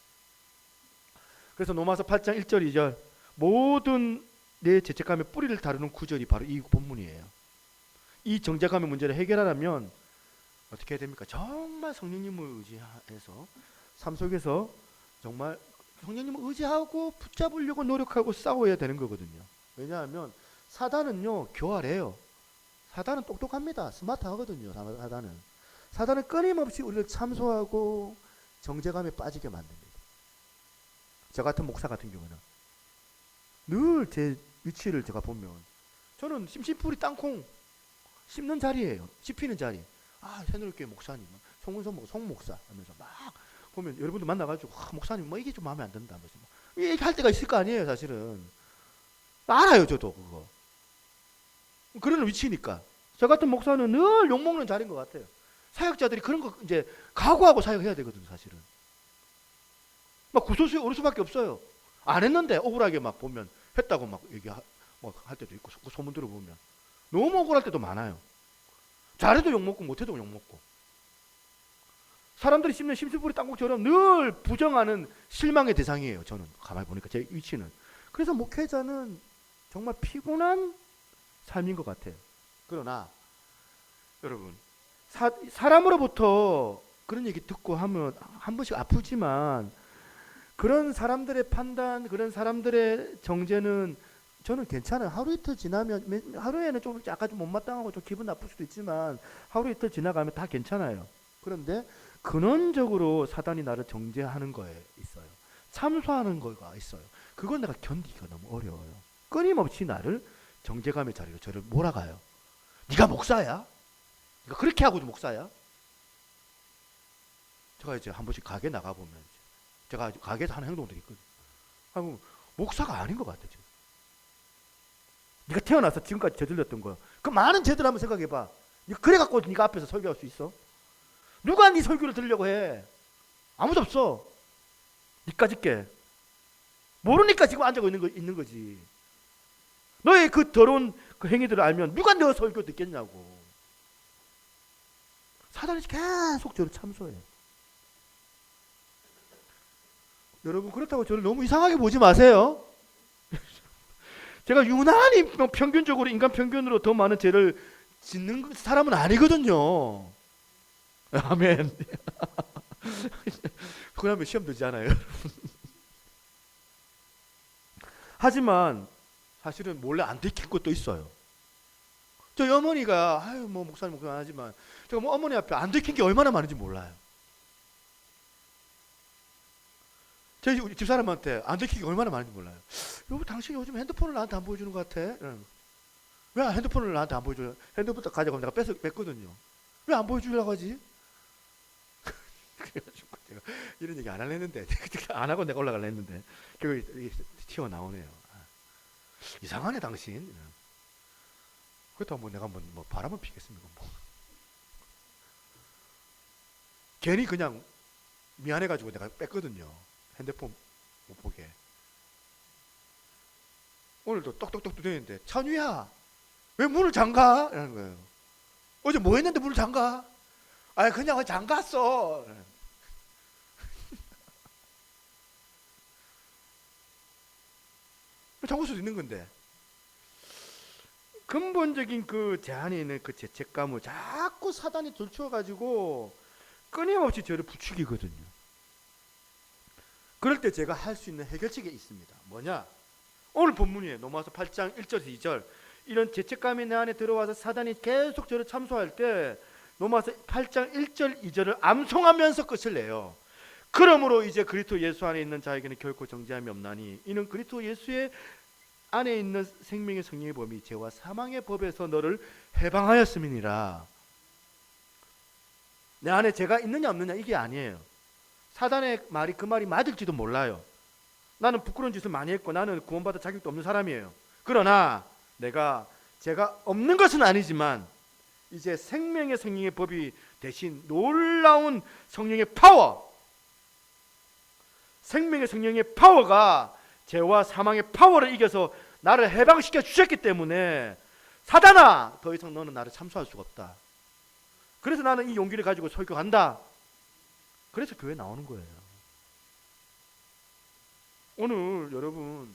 그래서 로마서 8장 1절 2절 모든 내 죄책감의 뿌리를 다루는 구절이 바로 이 본문이에요. 이 정죄감의 문제를 해결하려면 어떻게 해야 됩니까? 정말 성령님을 의지해서 삶 속에서 정말 성령님을 의지하고 붙잡으려고 노력하고 싸워야 되는 거거든요. 왜냐하면 사단은요 교활해요. 사단은 똑똑합니다. 스마트하거든요. 사단은 끊임없이 우리를 참소하고 정죄감에 빠지게 만듭니다. 저 같은 목사 같은 경우는 늘 제 위치를 제가 보면 저는 심심풀이 땅콩 씹는 자리예요. 씹히는 자리. 새누리교회 목사님, 송 목사 하면서 막 보면 여러분들 만나가지고 목사님 뭐 이게 좀 마음에 안 든다 하면서 얘기할 때가 있을 거 아니에요. 사실은 알아요. 저도 그거 그런 위치니까. 저 같은 목사는 늘 욕먹는 자리인 것 같아요. 사역자들이 그런 거 이제 각오하고 사역해야 되거든요. 사실은 막 구설수에 오를 수밖에 없어요. 안 했는데 억울하게 막 보면 했다고 막 얘기할 때도 있고 소문 들어보면 너무 억울할 때도 많아요. 잘해도 욕먹고 못해도 욕먹고 사람들이 씹는 심술뿌리 땅콩처럼 늘 부정하는 실망의 대상이에요. 저는 가만히 보니까 제 위치는. 그래서 목회자는 정말 피곤한 삶인 것 같아요. 그러나 여러분 사람으로부터 그런 얘기 듣고 하면 한 번씩 아프지만 그런 사람들의 판단, 그런 사람들의 정죄는 저는 괜찮아요. 하루 이틀 지나면 하루에는 좀 약간 좀 못마땅하고 좀 기분 나쁠 수도 있지만 하루 이틀 지나가면 다 괜찮아요. 그런데 근원적으로 사단이 나를 정죄하는 거에 있어요. 참소하는 거가 있어요. 그건 내가 견디기가 너무 어려워요. 끊임없이 나를 정죄감의 자리로 저를 몰아가요. 네가 목사야? 네가 그렇게 하고도 목사야? 제가 이제 한 번씩 가게 나가보면 제가 가게에서 하는 행동들이 있거든요. 목사가 아닌 것 같아요. 지금. 네가 태어나서 지금까지 저질렀던 거, 그 많은 죄들 한번 생각해봐. 그래갖고 네가 앞에서 설교할 수 있어? 누가 네 설교를 들으려고 해? 아무도 없어. 니까짓게 모르니까 지금 앉아 있는 거지. 너의 그 더러운 그 행위들을 알면 누가 너 설교 듣겠냐고. 사단이 계속 저를 참소해요. 여러분 그렇다고 저를 너무 이상하게 보지 마세요. 제가 유난히 평균적으로 인간 평균으로 더 많은 죄를 짓는 사람은 아니거든요. 아멘. 그러면 시험 들지 않아요. 하지만 사실은 몰래 안 들킨 것도 있어요. 저희 어머니가 뭐 목사님 목사 안 하지만 제가 뭐 어머니 앞에 안 들킨 게 얼마나 많은지 몰라요. 저희 집사람한테 안 들킨 게 얼마나 많은지 몰라요. 여보 당신이 요즘 핸드폰을 나한테 안 보여주는 것 같아. 왜 핸드폰을 나한테 안 보여줘요? 핸드폰 가져가면 내가 뺐거든요. 왜 안 보여주려고 하지? 그래가지고 제가 이런 얘기 안 하려는데 안 하고 내가 올라가려 했는데 결국 튀어나오네요. 이상하네 당신. 그렇다고 뭐 내가 뭐 바람을 피겠습니까? 뭐. 괜히 그냥 미안해가지고 내가 뺐거든요. 핸드폰 못 보게. 오늘도 똑똑똑 두드리는데 찬우야 왜 문을 잠가? 이러는 거예요. 어제 뭐 했는데 문을 잠가? 그냥 잠갔어. 잡을 수도 있는 건데 근본적인 그 제 안에 있는 그 죄책감을 자꾸 사단이 들추어가지고 끊임없이 저를 부추기거든요. 그럴 때 제가 할 수 있는 해결책이 있습니다. 뭐냐? 오늘 본문이에요. 로마서 8장 1절 2절. 이런 죄책감이 내 안에 들어와서 사단이 계속 저를 참소할 때 로마서 8장 1절 2절을 암송하면서 끝을 내요. 그러므로 이제 그리스도 예수 안에 있는 자에게는 결코 정죄함이 없나니 이는 그리스도 예수의 안에 있는 생명의 성령의 법이 죄와 사망의 법에서 너를 해방하였음이니라. 내 안에 죄가 있느냐 없느냐 이게 아니에요. 사단의 말이 그 말이 맞을지도 몰라요. 나는 부끄러운 짓을 많이 했고 나는 구원받을 자격도 없는 사람이에요. 그러나 내가 죄가 없는 것은 아니지만 이제 생명의 성령의 법이 대신 놀라운 성령의 파워, 생명의 성령의 파워가 죄와 사망의 파워를 이겨서 나를 해방시켜 주셨기 때문에 사단아 더 이상 너는 나를 참수할 수가 없다. 그래서 나는 이 용기를 가지고 설교한다. 그래서 교회 나오는 거예요. 오늘 여러분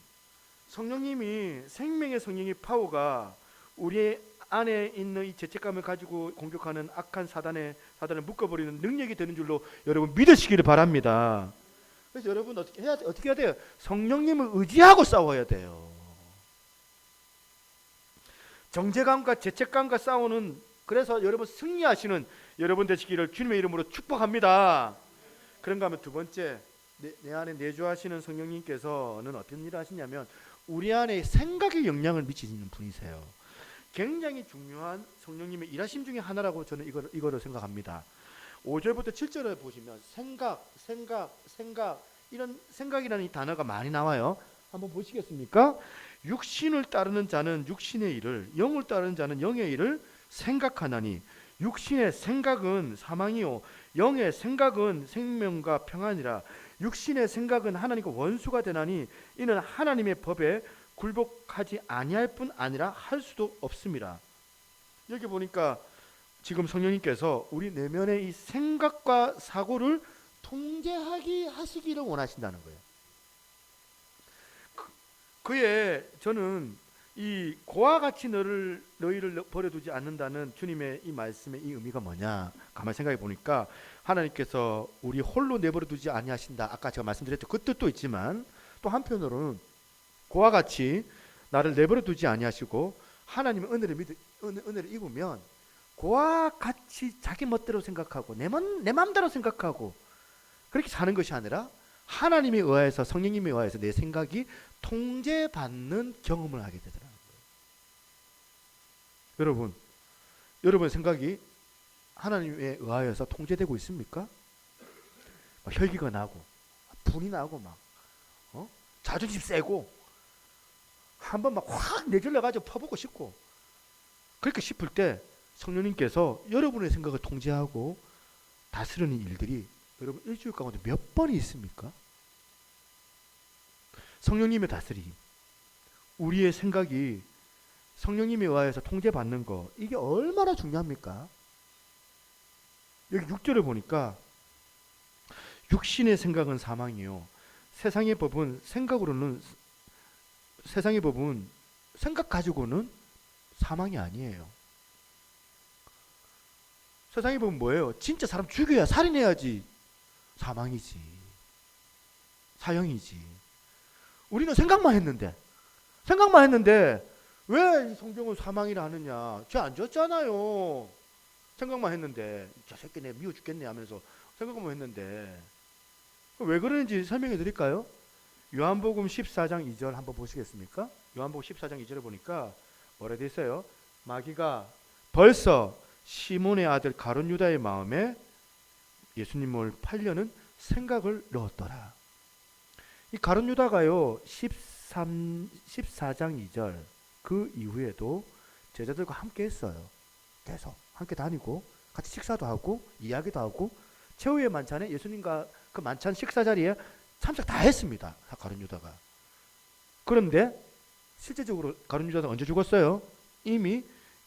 성령님이 생명의 성령의 파워가 우리 안에 있는 이 죄책감을 가지고 공격하는 악한 사단을 묶어버리는 능력이 되는 줄로 여러분 믿으시기를 바랍니다. 그래서 여러분 어떻게 해야 돼요? 성령님을 의지하고 싸워야 돼요. 정죄감과 죄책감과 싸우는 그래서 여러분 승리하시는 여러분 되시기를 주님의 이름으로 축복합니다. 그런가 하면 두 번째 내 안에 내주하시는 성령님께서는 어떤 일을 하시냐면 우리 안에 생각에 영향을 미치는 분이세요. 굉장히 중요한 성령님의 일하심 중에 하나라고 저는 이거를 생각합니다. 5절부터 7절을 보시면 생각 이런 생각이라는 이 단어가 많이 나와요. 한번 보시겠습니까? 육신을 따르는 자는 육신의 일을, 영을 따르는 자는 영의 일을 생각하나니 육신의 생각은 사망이요 영의 생각은 생명과 평안이라. 육신의 생각은 하나님과 원수가 되나니 이는 하나님의 법에 굴복하지 아니할 뿐 아니라 할 수도 없습니다. 여기 보니까 지금 성령님께서 우리 내면의 이 생각과 사고를 하시기를 원하신다는 거예요. 그에 저는 이 고와 같이 너희를 버려두지 않는다는 주님의 이 말씀의 이 의미가 뭐냐 가만히 생각해 보니까 하나님께서 우리 홀로 내버려두지 아니하신다. 아까 제가 말씀드렸죠. 그 뜻도 있지만 또 한편으로는 고와 같이 나를 내버려두지 아니하시고 하나님의 은혜를 입으면 고와 같이 자기 멋대로 생각하고 내 마음대로 생각하고 그렇게 사는 것이 아니라 하나님에 의하여서 성령님에 의하여서 내 생각이 통제받는 경험을 하게 되더라고요. 여러분 생각이 하나님에 의하여서 통제되고 있습니까? 막 혈기가 나고 분이 나고 막 자존심 세고 한번 막 확 내질러 가지고 퍼붓고 싶고 그렇게 싶을 때 성령님께서 여러분의 생각을 통제하고 다스리는 일들이 여러분 일주일 가운데 몇 번이 있습니까? 성령님의 다스림, 우리의 생각이 성령님에 의하여서 통제받는 거 이게 얼마나 중요합니까? 여기 6절을 보니까 육신의 생각은 사망이요 세상의 법은 생각 가지고는 사망이 아니에요. 세상의 법은 뭐예요? 진짜 사람 죽여야 살인해야지 사망이지 사형이지. 우리는 생각만 했는데 왜 이 성경은 사망이라 하느냐? 죄 안 졌잖아요. 생각만 했는데 저 새끼 내가 미워 죽겠네 하면서 생각만 했는데 왜 그러는지 설명해 드릴까요? 요한복음 14장 2절 한번 보시겠습니까? 요한복음 14장 2절에 보니까 뭐라 되어 있어요? 마귀가 벌써 시몬의 아들 가룟 유다의 마음에 예수님을 팔려는 생각을 넣었더라. 이 가룟 유다가요 14장 2절 그 이후에도 제자들과 함께 했어요. 계속 함께 다니고 같이 식사도 하고 이야기도 하고 최후의 만찬에 예수님과 그 만찬 식사 자리에 참석 다 했습니다. 가룟 유다가. 그런데 실제적으로 가룟 유다는 언제 죽었어요? 이미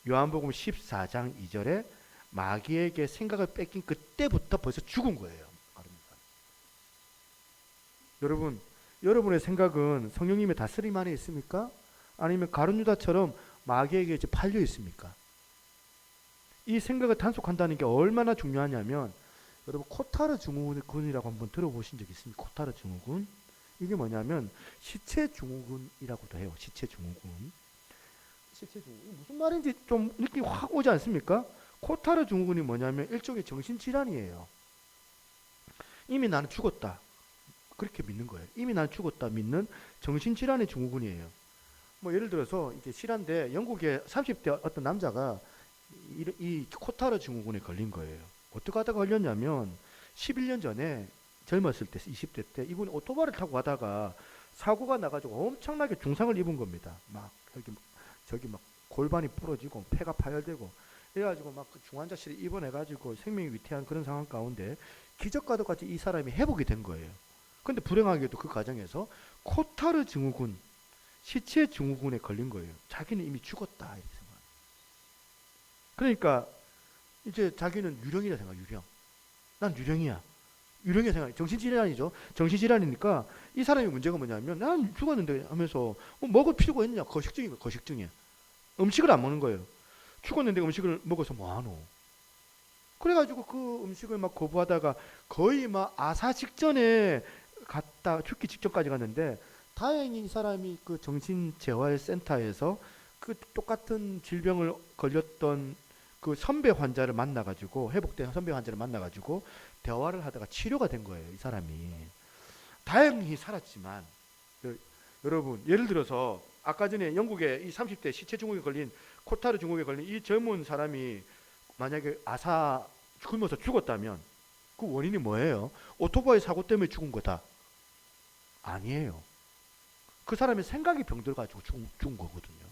요한복음 14장 2절에 마귀에게 생각을 뺏긴 그때부터 벌써 죽은 거예요. 가룟 유다. 여러분의 생각은 성령님의 다스림 안에 있습니까? 아니면 가룟 유다처럼 마귀에게 이제 팔려 있습니까? 이 생각을 단속한다는 게 얼마나 중요하냐면, 여러분 코타르 증후군이라고 한번 들어보신 적 있습니까? 코타르 증후군. 이게 뭐냐면 시체 증후군이라고도 해요. 시체 증후군. 시체 증후군 무슨 말인지 좀 느낌이 확 오지 않습니까? 코타르 증후군이 뭐냐면 일종의 정신질환이에요. 이미 나는 죽었다, 그렇게 믿는 거예요. 이미 나는 죽었다 믿는 정신질환의 증후군이에요. 뭐 예를 들어서 이제 실화인데, 영국의 30대 어떤 남자가 이 코타르 증후군에 걸린 거예요. 어떻게 하다가 걸렸냐면 11년 전에 젊었을 때 20대 때 이분이 오토바이를 타고 가다가 사고가 나가지고 엄청나게 중상을 입은 겁니다. 막 여기 저기 막 골반이 부러지고 폐가 파열되고 그래가지고 막 중환자실에 입원해가지고 생명이 위태한 그런 상황 가운데 기적과도 같이 이 사람이 회복이 된 거예요. 근데 불행하게도 그 과정에서 코타르 증후군, 시체 증후군에 걸린 거예요. 자기는 이미 죽었다 이렇게 생각. 그러니까 이제 자기는 유령이라 생각. 유령. 난 유령이야. 유령이 생각. 정신질환이죠. 정신질환이니까 이 사람의 문제가 뭐냐면, 난 죽었는데 하면서 뭐 먹을 필요가 있느냐. 거식증이고 거식증이야. 음식을 안 먹는 거예요. 죽었는데 음식을 먹어서 뭐하노. 그래가지고 그 음식을 막 거부하다가 거의 막 아사 직전에 갔다, 죽기 직전까지 갔는데, 다행히 이 사람이 그 정신재활센터에서 그 똑같은 질병을 걸렸던 그 선배 환자를 만나가지고, 회복된 선배 환자를 만나가지고 대화를 하다가 치료가 된 거예요. 이 사람이 다행히 살았지만, 여러분 예를 들어서 아까 전에 영국의 이 30대 시체 증후군에 걸린, 코타르 증후군에 걸린 이 젊은 사람이 만약에 아사 굶어서 죽었다면 그 원인이 뭐예요? 오토바이 사고 때문에 죽은 거다? 아니에요. 그 사람의 생각이 병들어가지고 죽은 거거든요.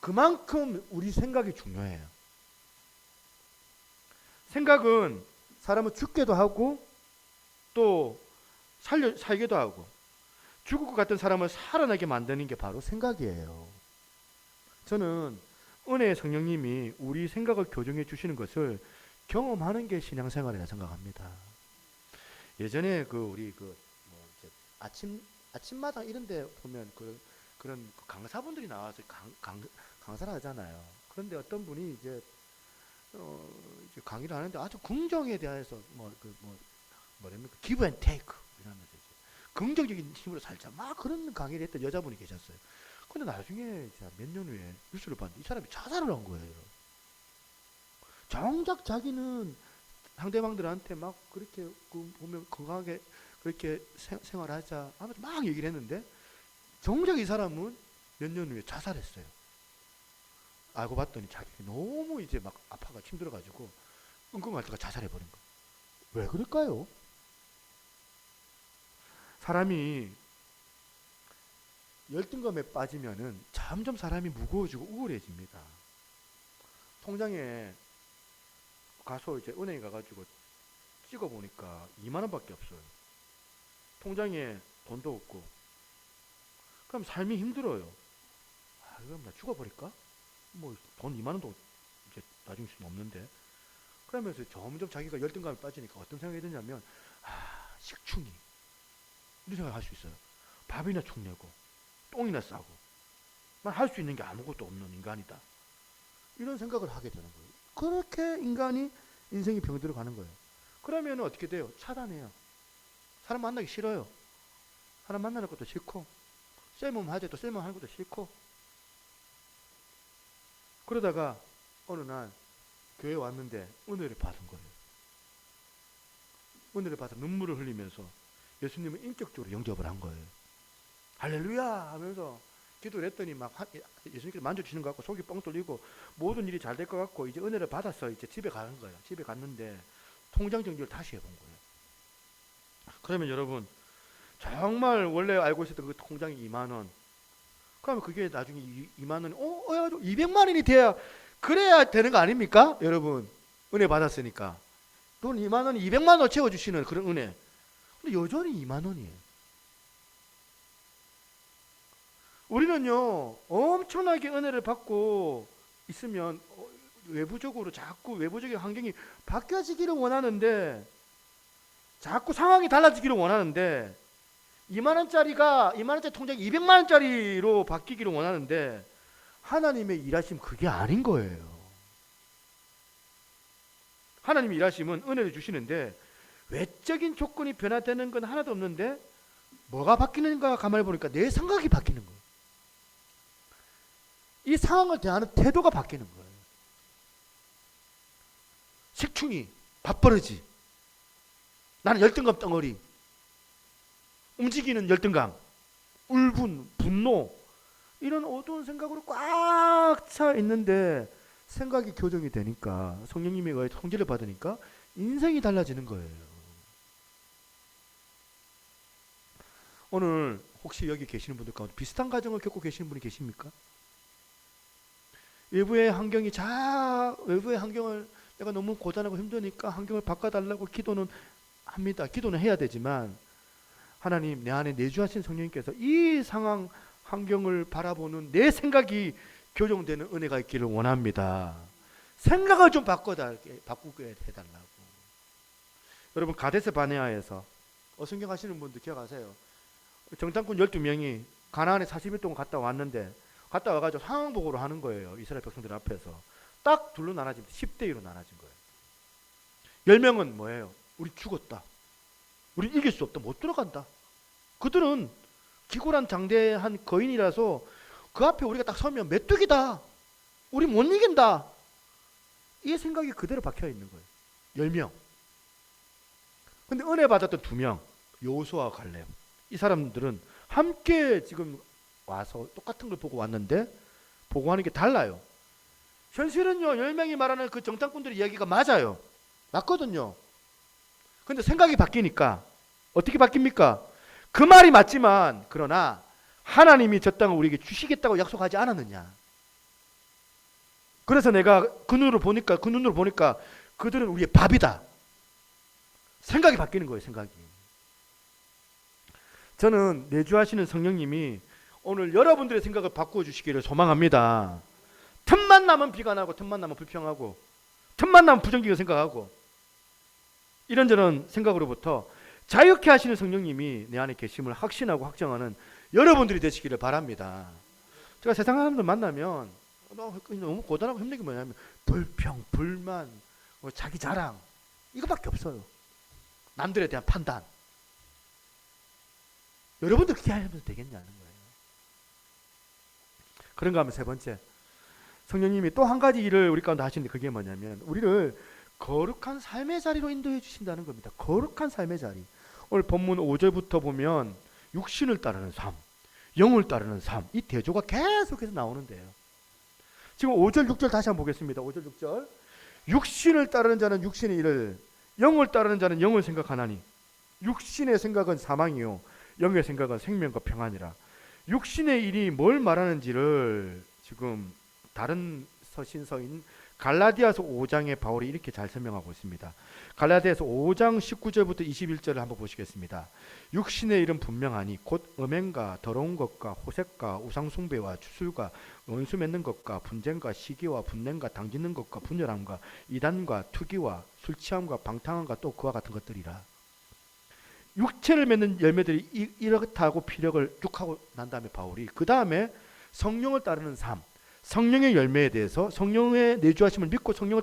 그만큼 우리 생각이 중요해요. 생각은 사람은 죽게도 하고 또 살기도 하고, 죽을 것 같은 사람을 살아나게 만드는 게 바로 생각이에요. 저는 은혜의 성령님이 우리 생각을 교정해 주시는 것을 경험하는 게 신앙생활이라 생각합니다. 예전에 우리 아침마당 이런 데 보면 그런 강사분들이 나와서 강사를 하잖아요. 그런데 어떤 분이 이제 강의를 하는데 아주 긍정에 대해서 뭐랍니까? give and take 이러면서 이제 긍정적인 힘으로 살자 막 그런 강의를 했던 여자분이 계셨어요. 근데 나중에 몇 년 후에 뉴스를 봤는데 이 사람이 자살을 한 거예요. 정작 자기는 상대방들한테 막 그렇게 보면 건강하게 그렇게 생활하자 하면서 막 얘기를 했는데, 정작 이 사람은 몇 년 후에 자살했어요. 알고 봤더니 자기가 너무 이제 막 아파가 힘들어가지고 끙끙 앓다가 자살해버린 거예요. 왜 그럴까요? 사람이 열등감에 빠지면은 점점 사람이 무거워지고 우울해집니다. 통장에 가서 이제 은행에 가가지고 찍어보니까 2만 원밖에 없어요. 통장에 돈도 없고. 그럼 삶이 힘들어요. 그럼 나 죽어버릴까? 뭐 돈 2만 원도 이제 나중에 수는 없는데. 그러면서 점점 자기가 열등감에 빠지니까 어떤 생각이 드냐면, 식충이 이런 생각을 할 수 있어요. 밥이나 축내고 똥이나 싸고 만 할 수 있는 게 아무것도 없는 인간이다, 이런 생각을 하게 되는 거예요. 그렇게 인간이 인생이 병들어 가는 거예요. 그러면 어떻게 돼요? 차단해요. 사람 만나기 싫어요. 사람 만나는 것도 싫고, 쌤은 하재 또 쌤은 하는 것도 싫고. 그러다가 어느 날 교회 왔는데 은혜를 받은 거예요. 은혜를 받아 눈물을 흘리면서 예수님을 인격적으로 영접을 한 거예요. 할렐루야 하면서 기도를 했더니 막 예수님께서 만져주시는 것 같고 속이 뻥 뚫리고 모든 일이 잘 될 것 같고 이제 은혜를 받아서 이제 집에 가는 거예요. 집에 갔는데 통장 정리를 다시 해본 거예요. 그러면 여러분, 정말 원래 알고 있었던 그 통장이 2만 원, 그러면 그게 나중에 2만 원이 200만 원이 돼야, 그래야 되는 거 아닙니까? 여러분, 은혜 받았으니까 돈 2만 원이 200만 원 채워주시는 그런 은혜. 근데 여전히 2만 원이에요. 우리는요 엄청나게 은혜를 받고 있으면 외부적으로 자꾸 외부적인 환경이 바뀌어지기를 원하는데, 자꾸 상황이 달라지기를 원하는데 2만 원짜리 통장이 200만 원짜리로 바뀌기를 원하는데 하나님의 일하심 그게 아닌 거예요. 하나님의 일하심은 은혜를 주시는데 외적인 조건이 변화되는 건 하나도 없는데 뭐가 바뀌는가 가만히 보니까 내 생각이 바뀌는 거예요. 이 상황을 대하는 태도가 바뀌는 거예요. 식충이, 밥버릇이, 나는 열등감 덩어리, 움직이는 열등감, 울분, 분노, 이런 어두운 생각으로 꽉 차 있는데 생각이 교정이 되니까 성령님의 의해 통제를 받으니까 인생이 달라지는 거예요. 오늘 혹시 여기 계시는 분들 가운데 비슷한 가정을 겪고 계시는 분이 계십니까? 외부의 환경을 내가 너무 고단하고 힘드니까 환경을 바꿔달라고 기도는 합니다. 기도는 해야 되지만 하나님 내 안에 내주하신 성령님께서 이 상황 환경을 바라보는 내 생각이 교정되는 은혜가 있기를 원합니다. 생각을 좀 바꾸게 해달라고. 여러분 가데스 바네아에서 성경 하시는 분들 기억하세요. 정탐꾼 12명이 가나안에 40일 동안 갔다 왔는데 갔다 와가지고 상황 보고를 하는 거예요. 이스라엘 백성들 앞에서. 딱 둘로 나눠집니다. 10대 2로 나눠진 거예요. 10명은 뭐예요? 우리 죽었다. 우리 이길 수 없다. 못 들어간다. 그들은 기골한 장대한 거인이라서 그 앞에 우리가 딱 서면 메뚜기다. 우리 못 이긴다. 이 생각이 그대로 박혀 있는 거예요. 10명. 근데 은혜 받았던 2명, 여호수아와 갈렙. 이 사람들은 함께 지금 와서 똑같은 걸 보고 왔는데 보고하는 게 달라요. 현실은요, 10명이 말하는 그 정탐꾼들의 이야기가 맞아요. 맞거든요. 근데 생각이 바뀌니까 어떻게 바뀝니까? 그 말이 맞지만 그러나 하나님이 저 땅을 우리에게 주시겠다고 약속하지 않았느냐. 그래서 내가 그 눈으로 보니까 그들은 우리의 밥이다. 생각이 바뀌는 거예요. 생각이. 저는 내주하시는 성령님이 오늘 여러분들의 생각을 바꾸어 주시기를 소망합니다. 틈만 나면 비관하고 틈만 나면 불평하고 틈만 나면 부정적인 생각하고 이런저런 생각으로부터 자유케 하시는 성령님이 내 안에 계심을 확신하고 확정하는 여러분들이 되시기를 바랍니다. 제가 세상 사람들 만나면 너무 고단하고 힘든 게 뭐냐면 불평, 불만, 자기 자랑 이거밖에 없어요. 남들에 대한 판단. 여러분들 그렇게 하면 되겠냐는 거예요. 그런가 하면 세 번째, 성령님이 또 한 가지 일을 우리 가운데 하시는데 그게 뭐냐면 우리를 거룩한 삶의 자리로 인도해 주신다는 겁니다. 거룩한 삶의 자리. 오늘 본문 5절부터 보면 육신을 따르는 삶, 영을 따르는 삶, 이 대조가 계속해서 나오는데요. 지금 5절 6절 다시 한번 보겠습니다. 5절 6절. 육신을 따르는 자는 육신의 일을, 영을 따르는 자는 영을 생각하나니 육신의 생각은 사망이요 영의 생각은 생명과 평안이라. 육신의 일이 뭘 말하는지를 지금 다른 서신서인 갈라디아서 5장의 바울이 이렇게 잘 설명하고 있습니다. 갈라디아서 5장 19절부터 21절을 한번 보시겠습니다. 육신의 일은 분명하니 곧 음행과 더러운 것과 호색과 우상숭배와 주술과 원수 맺는 것과 분쟁과 시기와 분냄과 당짓는 것과 분열함과 이단과 투기와 술취함과 방탕함과 또 그와 같은 것들이라. 육체를 맺는 열매들이 이렇다고 피력을 쭉 하고 난 다음에 바울이 그 다음에 성령을 따르는 삶, 성령의 열매에 대해서 성령의 내주하심을 믿고 성령을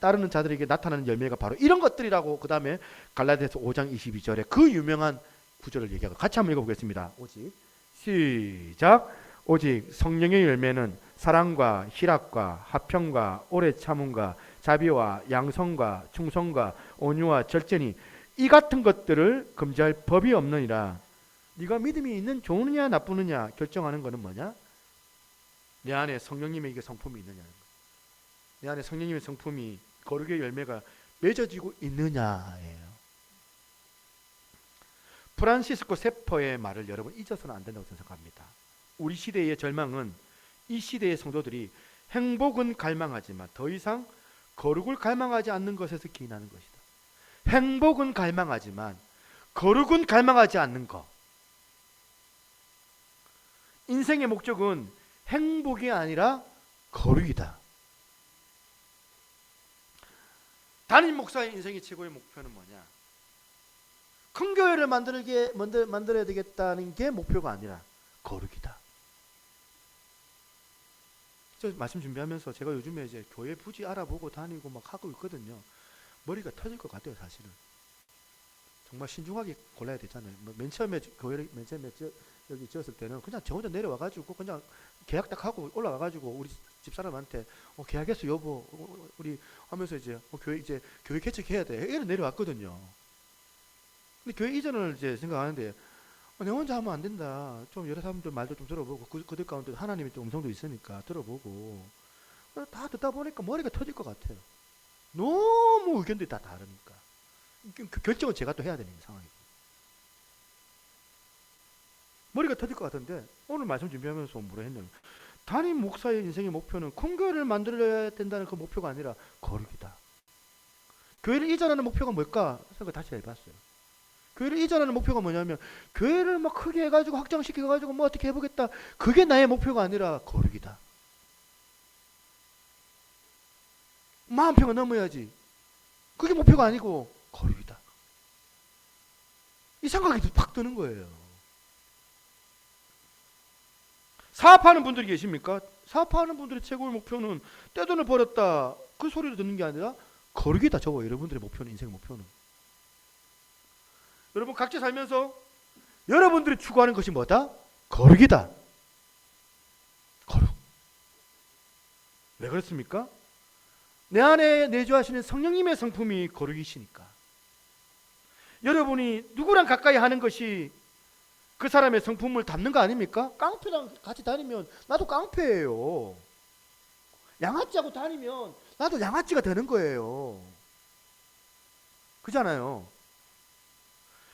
따르는 자들에게 나타나는 열매가 바로 이런 것들이라고 그 다음에 갈라디아서 5장 22절에 그 유명한 구절을 얘기하고 같이 한번 읽어보겠습니다. 오직 시작. 오직 성령의 열매는 사랑과 희락과 화평과 오래 참음과 자비와 양성과 충성과 온유와 절제니 이 같은 것들을 금지할 법이 없느니라. 네가 믿음이 있는 좋으냐 나쁘느냐 결정하는 것은 뭐냐? 내 안에 성령님의 이게 성품이 있느냐는 거. 내 안에 성령님의 성품이 거룩의 열매가 맺어지고 있느냐예요. 프란시스코 세퍼의 말을 여러분 잊어서는 안 된다고 생각합니다. 우리 시대의 절망은 이 시대의 성도들이 행복은 갈망하지만 더 이상 거룩을 갈망하지 않는 것에서 기인하는 것이다. 행복은 갈망하지만 거룩은 갈망하지 않는 것. 인생의 목적은 행복이 아니라 거룩이다. 담임 목사의 인생의 최고의 목표는 뭐냐? 큰 교회를 만들어야 되겠다는 게 목표가 아니라 거룩이다. 저 말씀 준비하면서 제가 요즘에 이제 교회 부지 알아보고 다니고 막 하고 있거든요. 머리가 터질 것 같아요, 사실은. 정말 신중하게 골라야 되잖아요. 맨 처음에 교회를 여기 지었을 때는 그냥 저 혼자 내려와가지고 그냥 계약 딱 하고 올라와가지고 우리 집사람한테 계약했어 여보 우리 하면서 이제 교회 개척해야 돼 이래 내려왔거든요. 근데 교회 이전을 이제 생각하는데 내 혼자 하면 안 된다. 좀 여러 사람들 말도 좀 들어보고 그들 가운데 하나님의 또 음성도 있으니까 들어보고 다 듣다 보니까 머리가 터질 것 같아요. 너무 의견들이 다 다르니까 그 결정은 제가 또 해야 되는 상황이고 머리가 터질 것 같은데 오늘 말씀 준비하면서 뭐라 했냐면 담임 목사의 인생의 목표는 큰 교회를 만들어야 된다는 그 목표가 아니라 거룩이다. 교회를 이전하는 목표가 뭘까 생각 다시 해봤어요. 교회를 이전하는 목표가 뭐냐면 교회를 막 크게 해가지고 확장시켜가지고 뭐 어떻게 해보겠다. 그게 나의 목표가 아니라 거룩이다. 마음평을 넘어야지. 그게 목표가 아니고 거룩이다. 이 생각이 팍 드는 거예요. 사업하는 분들이 계십니까? 사업하는 분들의 최고의 목표는 떼돈을 벌었다. 그 소리를 듣는 게 아니라 거룩이다. 저거 여러분들의 목표는 인생의 목표는. 여러분 각자 살면서 여러분들이 추구하는 것이 뭐다? 거룩이다. 거룩. 왜 그렇습니까? 내 안에 내주하시는 성령님의 성품이 거룩이시니까. 여러분이 누구랑 가까이 하는 것이 그 사람의 성품을 담는 거 아닙니까? 깡패랑 같이 다니면 나도 깡패예요. 양아찌하고 다니면 나도 양아찌가 되는 거예요. 그잖아요.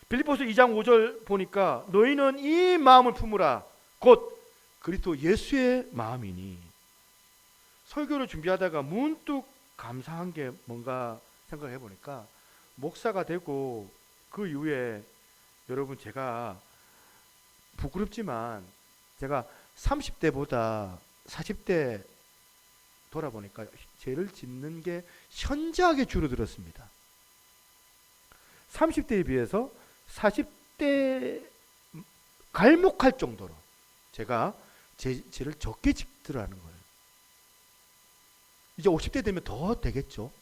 빌립보서 2장 5절 보니까 너희는 이 마음을 품으라 곧 그리스도 예수의 마음이니. 설교를 준비하다가 문득 감사한 게 뭔가 생각해 보니까 목사가 되고 그 이후에 여러분 제가 부끄럽지만 제가 30대보다 40대 돌아보니까 죄를 짓는 게 현저하게 줄어들었습니다. 30대에 비해서 40대 갈목할 정도로 제가 죄를 적게 짓더라는 거예요. 이제 50대 되면 더 되겠죠.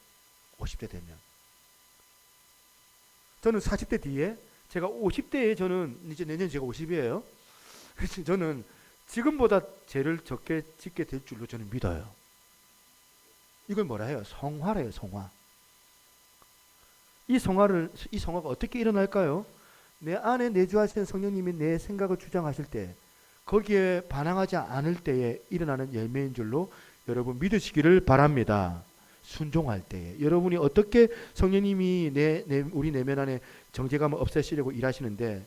50대 되면. 저는 40대 뒤에 제가 50대에 저는 이제 내년 제가 50이에요. 그래서 저는 지금보다 죄를 적게 짓게 될 줄로 저는 믿어요. 이걸 뭐라 해요? 성화래요, 성화. 이 성화가 어떻게 일어날까요? 내 안에 내주하시는 성령님이 내 생각을 주장하실 때 거기에 반항하지 않을 때에 일어나는 열매인 줄로 여러분 믿으시기를 바랍니다. 순종할 때에 여러분이 어떻게 성령님이 우리 내면 안에 정죄감을 없애시려고 일하시는데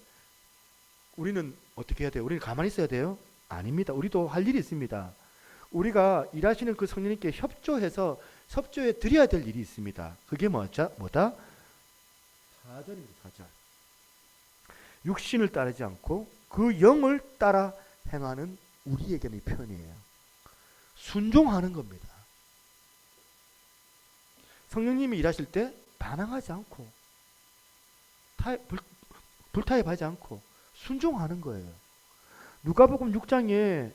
우리는 어떻게 해야 돼요? 우리는 가만히 있어야 돼요? 아닙니다. 우리도 할 일이 있습니다. 우리가 일하시는 그 성령님께 협조해 드려야 될 일이 있습니다. 그게 뭐다? 4절입니다. 4절. 육신을 따르지 않고 그 영을 따라 행하는 우리에게는 이 표현이에요. 순종하는 겁니다. 성령님이 일하실 때 반항하지 않고 불타협하지 않고 순종하는 거예요. 누가복음 6장에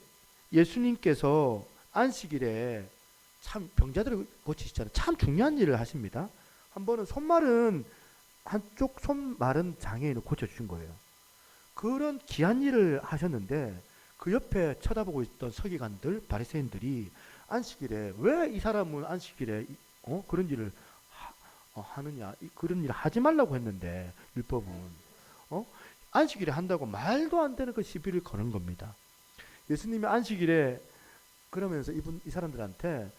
예수님께서 안식일에 참 병자들을 고치시잖아요. 참 중요한 일을 하십니다. 한 번은 한쪽 손 마른 장애인을 고쳐주신 거예요. 그런 귀한 일을 하셨는데 그 옆에 쳐다보고 있던 서기관들, 바리새인들이 안식일에 왜 이 사람은 안식일에 그런 일을 하느냐, 그런 일을 하지 말라고 했는데 율법은 안식일에 한다고 말도 안 되는 그 시비를 거는 겁니다. 예수님이 안식일에 그러면서 이 사람들한테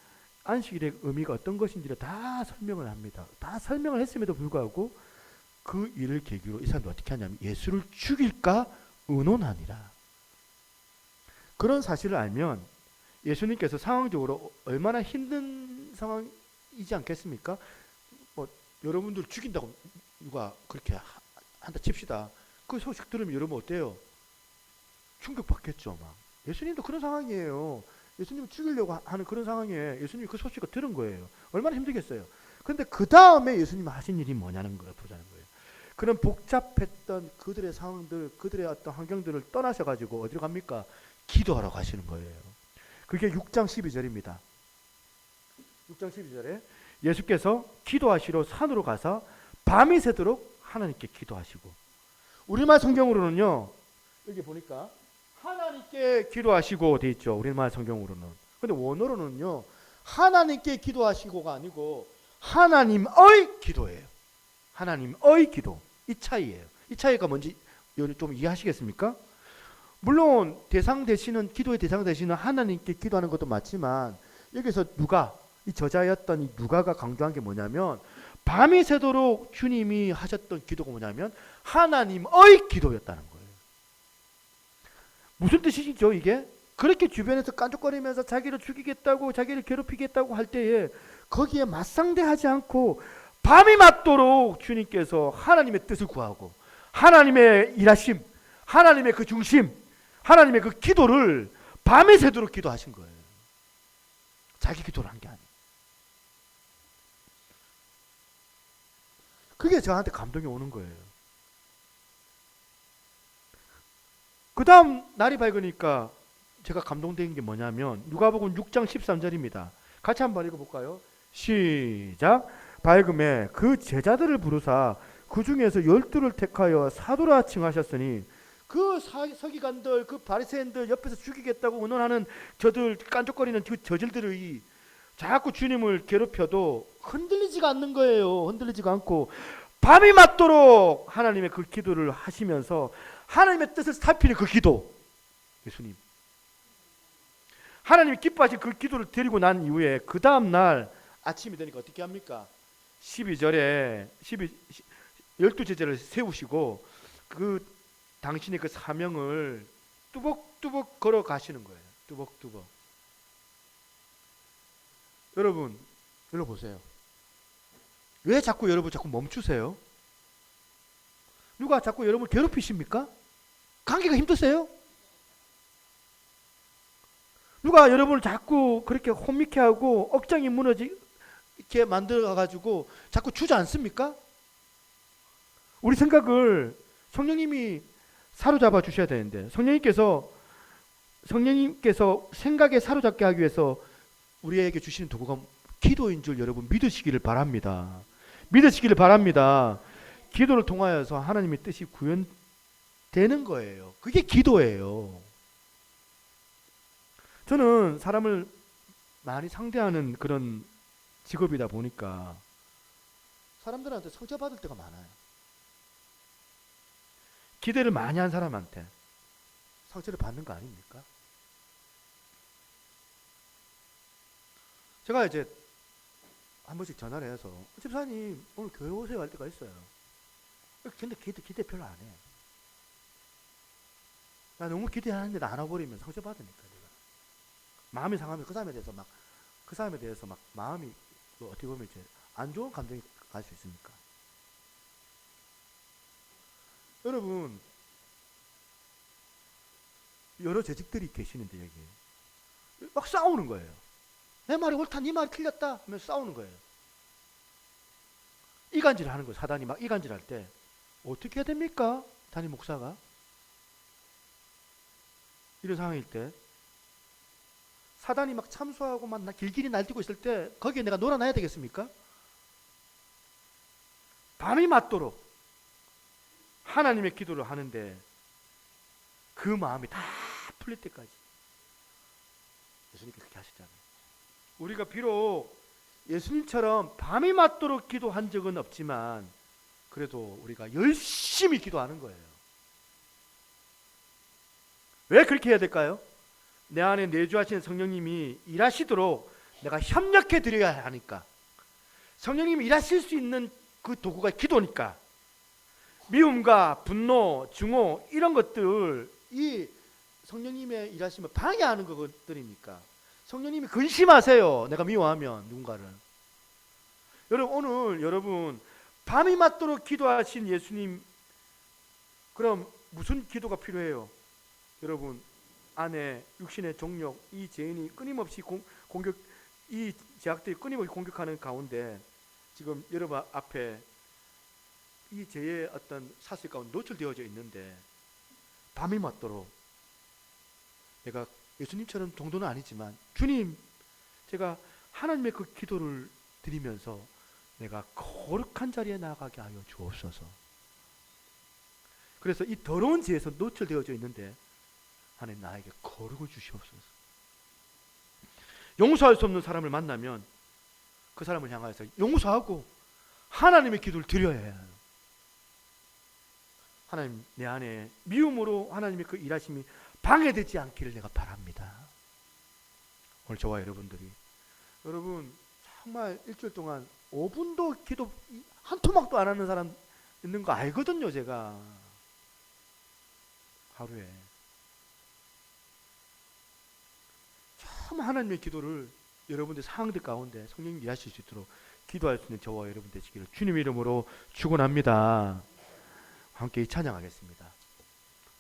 안식일의 의미가 어떤 것인지를 다 설명을 합니다. 다 설명을 했음에도 불구하고 그 일을 계기로 이 사람들 어떻게 하냐면 예수를 죽일까 의논하니라. 그런 사실을 알면 예수님께서 상황적으로 얼마나 힘든 상황이지 않겠습니까? 여러분들 죽인다고 누가 그렇게 한다 칩시다. 그 소식 들으면 여러분 어때요? 충격받겠죠. 막. 예수님도 그런 상황이에요. 예수님을 죽이려고 하는 그런 상황에 예수님이 그 소식을 들은 거예요. 얼마나 힘들겠어요. 그런데 그 다음에 예수님이 하신 일이 뭐냐는 걸 보자는 거예요. 그런 복잡했던 그들의 상황들, 그들의 어떤 환경들을 떠나셔가지고 어디로 갑니까? 기도하러 가시는 거예요. 그게 6장 12절입니다. 6장 12절에 예수께서 기도하시러 산으로 가서 밤이 새도록 하나님께 기도하시고, 우리말 성경으로는요, 여기 보니까 하나님께 기도하시고 돼 있죠. 우리말 성경으로는. 근데 원어로는요, 하나님께 기도하시고가 아니고 하나님의 기도예요. 하나님의 기도. 이 차이예요. 이 차이가 뭔지 좀 이해하시겠습니까? 물론 대상 되시는, 기도의 대상 되시는 하나님께 기도하는 것도 맞지만, 여기서 누가, 이 저자였던 이 누가가 강조한 게 뭐냐면, 밤이 새도록 주님이 하셨던 기도가 뭐냐면 하나님의 기도였다는 거예요. 무슨 뜻이죠 이게? 그렇게 주변에서 깐족거리면서 자기를 죽이겠다고, 자기를 괴롭히겠다고 할 때에 거기에 맞상대하지 않고 밤이 맞도록 주님께서 하나님의 뜻을 구하고, 하나님의 일하심, 하나님의 그 중심, 하나님의 그 기도를 밤이 새도록 기도하신 거예요. 자기 기도를 한 게 아니에요. 그게 저한테 감동이 오는 거예요. 그 다음 날이 밝으니까 제가 감동된 게 뭐냐면 누가복음 6장 13절입니다. 같이 한번 읽어볼까요? 시작. 밝음에 그 제자들을 부르사 그 중에서 12를 택하여 사도라 칭하셨으니, 그 서기관들, 그 바리새인들 옆에서 죽이겠다고 의논하는 저들, 깐족거리는 그 저질들이 자꾸 주님을 괴롭혀도 흔들리지가 않는 거예요. 흔들리지가 않고 밤이 맞도록 하나님의 그 기도를 하시면서 하나님의 뜻을 살피는 그 기도, 예수님 하나님이 기뻐하신 그 기도를 드리고 난 이후에 그 다음 날 아침이 되니까 어떻게 합니까? 12절에 12 제자를 세우시고 그 당신의 그 사명을 뚜벅뚜벅 걸어 가시는 거예요. 뚜벅뚜벅. 여러분 보세요. 왜 자꾸 여러분 자꾸 멈추세요? 누가 자꾸 여러분 괴롭히십니까? 감기가 힘드세요? 누가 여러분을 자꾸 그렇게 혼미케 하고 억장이 무너지게 만들어가지고 자꾸 주저앉습니까? 우리 생각을 성령님이 사로잡아 주셔야 되는데, 성령님께서 생각에 사로잡게 하기 위해서 우리에게 주시는 도구가 기도인 줄 여러분 믿으시기를 바랍니다. 믿으시기를 바랍니다. 기도를 통하여서 하나님의 뜻이 구현되는 거예요. 그게 기도예요. 저는 사람을 많이 상대하는 그런 직업이다 보니까 사람들한테 상처받을 때가 많아요. 기대를 많이 한 사람한테 상처를 받는 거 아닙니까? 제가 이제 한 번씩 전화를 해서 집사님 오늘 교회 오세요 할 때가 있어요. 근데 기대 별로 안 해. 나 너무 기대하는데 나 안 와버리면 상처받으니까 내가 마음이 상하면 그 사람에 대해서 막 마음이 어떻게 보면 이제 안 좋은 감정이 갈 수 있으니까. 여러분 여러 재직들이 계시는데 여기 막 싸우는 거예요. 내 말이 옳다, 네 말이 틀렸다 하면서 싸우는 거예요. 이간질을 하는 거예요. 사단이 막 이간질할 때 어떻게 해야 됩니까? 담임 목사가 이런 상황일 때 사단이 막 참수하고 막 길길이 날뛰고 있을 때 거기에 내가 놀아나야 되겠습니까? 밤이 맞도록 하나님의 기도를 하는데 그 마음이 다 풀릴 때까지 예수님께서 그렇게 하시잖아요. 우리가 비록 예수님처럼 밤이 맞도록 기도한 적은 없지만 그래도 우리가 열심히 기도하는 거예요. 왜 그렇게 해야 될까요? 내 안에 내주하시는 성령님이 일하시도록 내가 협력해 드려야 하니까. 성령님이 일하실 수 있는 그 도구가 기도니까. 미움과 분노, 증오 이런 것들 이 성령님의 일하심을 방해하는 것들이니까. 성령님이 근심하세요. 내가 미워하면 누군가를. 여러분 오늘 여러분 밤이 맞도록 기도하신 예수님, 그럼 무슨 기도가 필요해요? 여러분 안에 육신의 정욕, 이 죄인이 끊임없이 이 제약들이 끊임없이 공격하는 가운데 지금 여러분 앞에 이 죄의 어떤 사슬 가운데 노출되어져 있는데 밤이 맞도록 내가 예수님처럼 정도는 아니지만 주님, 제가 하나님의 그 기도를 드리면서 내가 거룩한 자리에 나가게 하여 주옵소서. 그래서 이 더러운 죄에서 노출되어져 있는데 하나님 나에게 거룩을 주시옵소서. 용서할 수 없는 사람을 만나면 그 사람을 향하여서 용서하고 하나님의 기도를 드려야 해요. 하나님, 내 안에 미움으로 하나님의 그 일하심이 방해되지 않기를 내가 바랍니다. 오늘 저와 여러분들이, 여러분 정말 일주일 동안 5분도 기도 한 토막도 안 하는 사람 있는 거 알거든요. 제가 하루에 참 하나님의 기도를 여러분들 상황들 가운데 성령님 일하실 수 있도록 기도할 수 있는 저와 여러분 되시기를 주님 이름으로 축원합니다. 함께 이 찬양하겠습니다.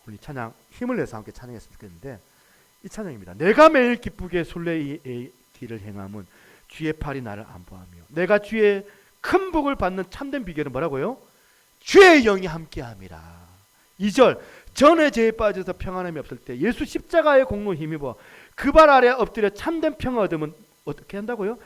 우리 찬양 힘을 내서 함께 찬양했으면 좋겠는데, 이 찬양입니다. 내가 매일 기쁘게 순례의 길을 행함은 주의 팔이 나를 안보하며, 내가 주의 큰 복을 받는 참된 비결은 뭐라고요? 주의 영이 함께함이라. 2절, 전에 죄에 빠져서 평안함이 없을 때 예수 십자가의 공로 힘입어 그 발 아래 엎드려 참된 평화 얻으면 어떻게 한다고요?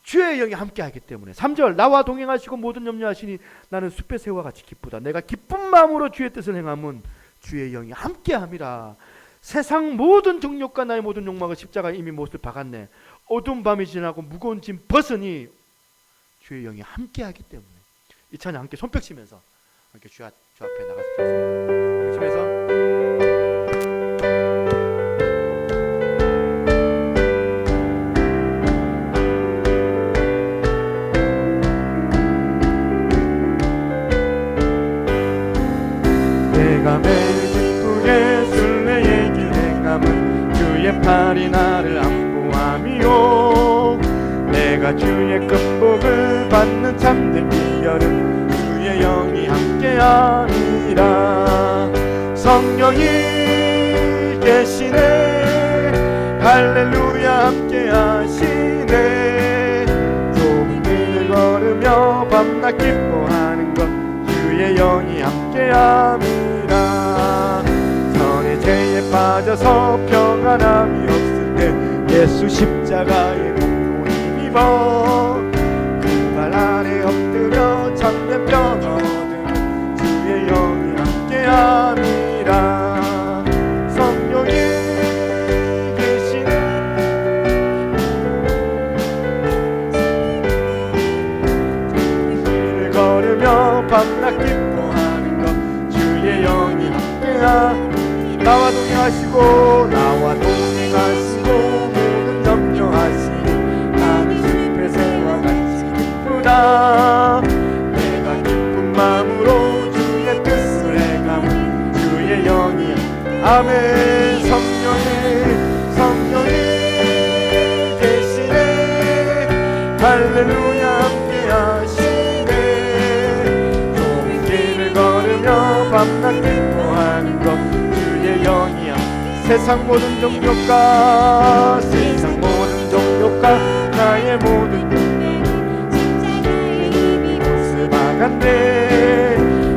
주의 영이 함께하기 때문에. 3절, 나와 동행하시고 모든 염려하시니 나는 숲의 새와 같이 기쁘다. 내가 기쁜 마음으로 주의 뜻을 행함은 주의 영이 함께함이라. 세상 모든 정욕과 나의 모든 욕망을 십자가에 이미 못을 박았네. 어두운 밤이 지나고 무거운 짐 벗으니 주의 영이 함께하기 때문에. 이 찬양 함께 손뼉 치면서 함께 주 앞에 나가서 치면서 내가 매일 기쁘게 순례의 길 행함은 주의 팔이 나를 안보함이요, 내가 주의 큰 복을 받는 참된 비결은 주의 영이 함께함이라. 성령이 계시네, 할렐루야 함께하시네. 좁은 길을 걸으며 밤낮 기뻐하는 것 주의 영이 함께함이라. 전에 죄에 빠져서 평안함이 없을 때 예수 십자가의 공로 힘입어 그 발 아래 엎드려 참된 평화 얻으면 주의 영이 함께함이라. 성령이 계시네, 길을 걸으며 밤낮 기뻐하는 것 주의 영이 함께함. 나와 동행하시고 모든 염려하시니 나는 숲의 새와 같이 기쁘다. 내가 기쁜 마음으로 주의 뜻을 행함은 주의 영이 아멘. 성령이 계시네, 할렐루야 함께하시네. 좁은 길을 걸으며 밤낮 기뻐하는 것 주의 영이야. 세상 모든 종교가 나의 모든 욕망은 십자가의 힘이 못을 박았네.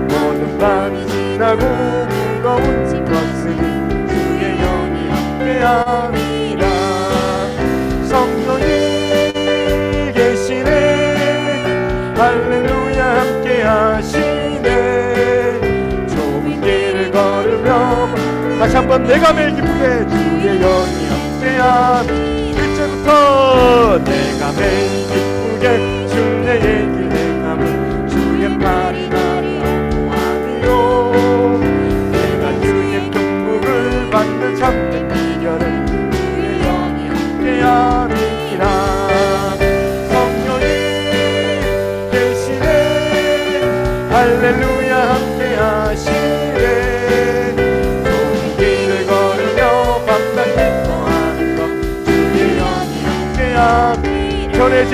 모든 밤이 지나고 무거운 짐 벗으니 주의 영이 함께함이라. 성령이 계시네, 할렐루야 함께하시네. 좁은 길을 걸으며 다시 한번 내가 매일 기쁘게 주의 영이 함께함. 1절부터 내가 매일 기쁘게 순례의 길 행함은 주의 팔이 나를 안보함이요, 내가 주의 큰 복을 받는 참된 비결은 주의 영이 함께함이라. 성령이 계시네, 할렐루야 함께하시네. 전에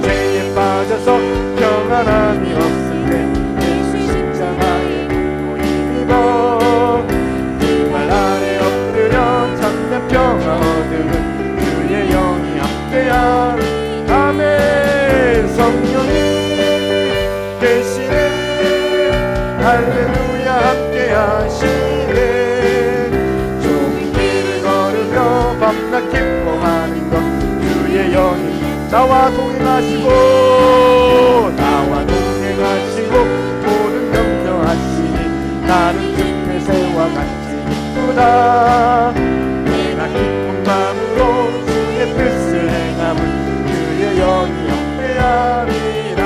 죄에 빠져서 평안함이 없을 때 예수 십자가의 공로 힘입어 그 발 아래 엎드려 참된 평화 얻으면 주의 영이 함께함. 아멘. 성령이 계시네, 나와 동행하시고 모든 염려하시니 나는 숲의 새와 같이 기쁘다. 내가 기쁜 마음으로 주의 뜻을 행함은 그의 영이 영배함이라.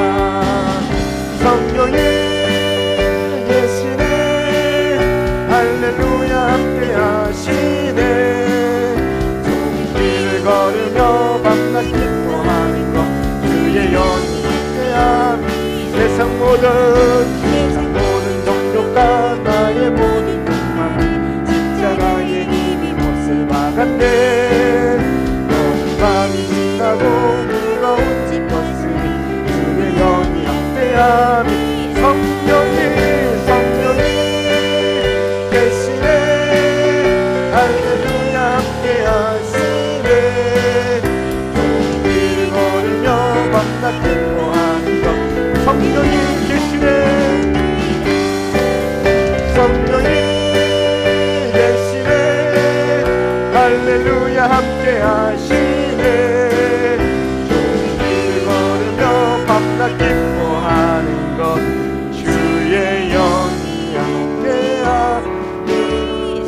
성령이 계시네 할렐루야 함께하시네. 좁은 길을 걸으며 밤낮 기뻐하는 것 그의 영이 함께함이. 세상 모든 정욕과 나의 모든 욕망은 십자가에 이미 못을 박았네. 너는 밤이 지나고 무거운 짐 벗으니 주의 영이 함께함이. 성령이 계시네 할렐루야 함께하시네. 좁은 길을 걸으며 밤낮 기뻐하는 것 성령이 계시네. 성령이 계시네 할렐루야 함께하시네. 좁은 길을 걸으며 밤낮 기뻐하는 것 주의 영이 함께하니.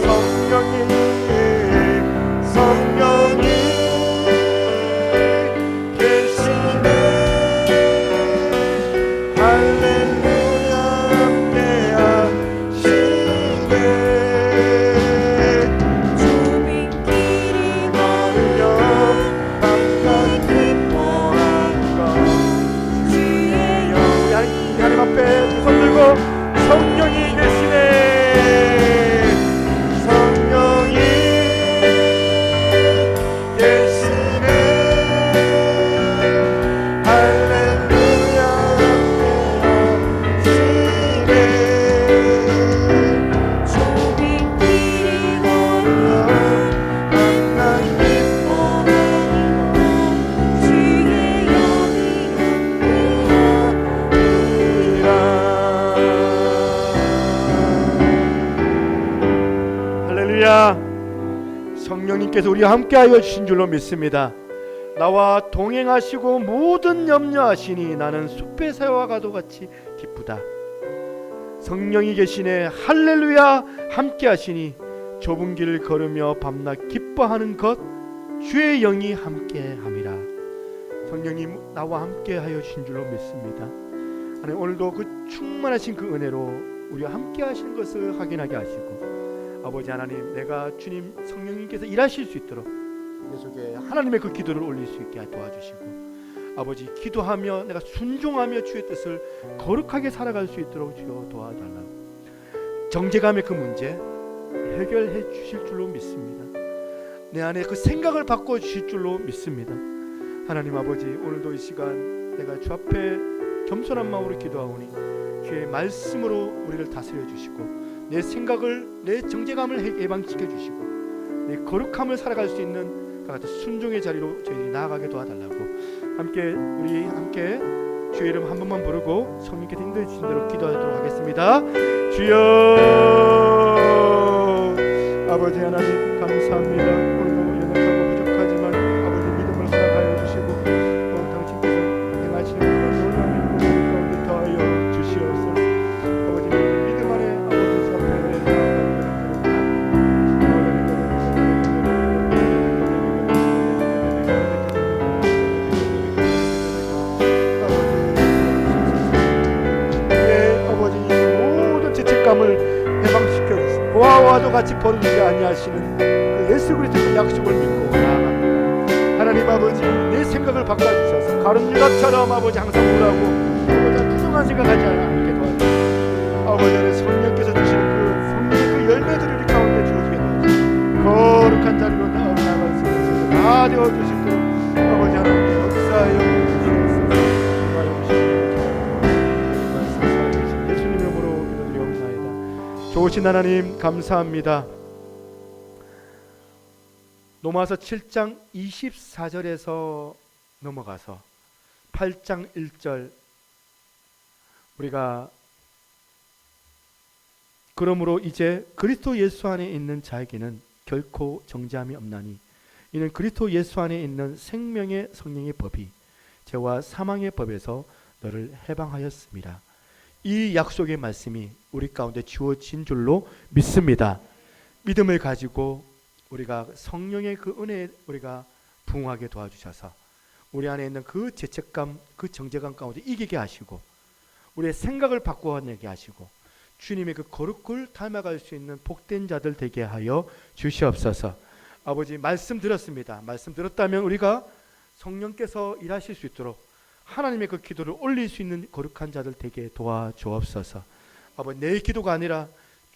성령이 계시네 할렐루야 함께하시네. 좁은 길을 걸으며 밤낮 기뻐하는 것 주의 영이. 하나님 앞에 두 손 들고 성령이 계시네. 성령이 계시네 할렐루야 함께하시네. 좁은 길을 걸으며 밤낮 기뻐하는 것 주의 영이 함께하리라. 할렐루야. 성령님께서 우리와 함께하여 주신 줄로 믿습니다. 나와 동행하시고 모든 염려하시니 나는 숲의 새와 가도같이 기쁘다. 성령이 계시네 할렐루야 함께하시니 좁은 길을 걸으며 밤낮 기뻐하는 것 주의 영이 함께함이라. 성령님 나와 함께하여 주신 줄로 믿습니다. 하나님 오늘도 그 충만하신 그 은혜로 우리와 함께하시는 것을 확인하게 하시고 아버지 하나님 내가 주님 성령님께서 일하실 수 있도록 내 속에 하나님의 그 기도를 올릴 수 있게 도와주시고 아버지 기도하며 내가 순종하며 주의 뜻을 거룩하게 살아갈 수 있도록 주여 도와달라고. 정죄감의 그 문제 해결해 주실 줄로 믿습니다. 내 안에 그 생각을 바꿔 주실 줄로 믿습니다. 하나님 아버지 오늘도 이 시간 내가 주 앞에 겸손한 마음으로 기도하오니 주의 말씀으로 우리를 다스려 주시고 내 생각을 내 정죄감을 예방시켜 주시고 내 거룩함을 살아갈 수 있는 그 같은 순종의 자리로 저희들이 나아가게 도와달라고. 우리 함께 주의 이름 한 번만 부르고 성령께서 인도해 주신 대로 기도하도록 하겠습니다. 주여 아버지 하나님 감사합니다. 오늘도 연약하고 부족하지만 아버지 믿음을 허락하여 주시고 당신께서 행하시는 그런 놀라운 일 가운데 더하여 주시옵소서. 아버지 믿음 안에 아버지 감을 해방시켜 주시고 고아와도 같이 버리지 아니하시는 그 예수 그리스도의 약속을 믿고 나아갑니다. 하나님 아버지 내 생각을 바꿔주셔서 가룟 유다처럼 아버지 항상 우라고 아버지 부정한 생각하지 않게 도와주시고 아버지 안에 성령께서 주시는 그 성령의 그 열매들을 우리 가운데 주어지게 도와주시고 거룩한 자리로 나아갈 수 있어서 다 되어주시도록 아버지 하나님 역사하여 주시옵소서. 좋으신 하나님 감사합니다. 로마서 7장 24절에서 넘어가서 8장 1절 우리가 그러므로 이제 그리스도 예수 안에 있는 자에게는 결코 정죄함이 없나니 이는 그리스도 예수 안에 있는 생명의 성령의 법이 죄와 사망의 법에서 너를 해방하였습니다. 이 약속의 말씀이 우리 가운데 주어진 줄로 믿습니다. 믿음을 가지고 우리가 성령의 그 은혜에 우리가 부응하게 도와주셔서 우리 안에 있는 그 죄책감, 그 정죄감 가운데 이기게 하시고 우리의 생각을 바꾸어내게 하시고 주님의 그 거룩을 닮아갈 수 있는 복된 자들 되게 하여 주시옵소서. 아버지, 말씀 들었습니다. 말씀 들었다면 우리가 성령께서 일하실 수 있도록 하나님의 그 기도를 올릴 수 있는 거룩한 자들 되게 도와주옵소서. 아버지, 내 기도가 아니라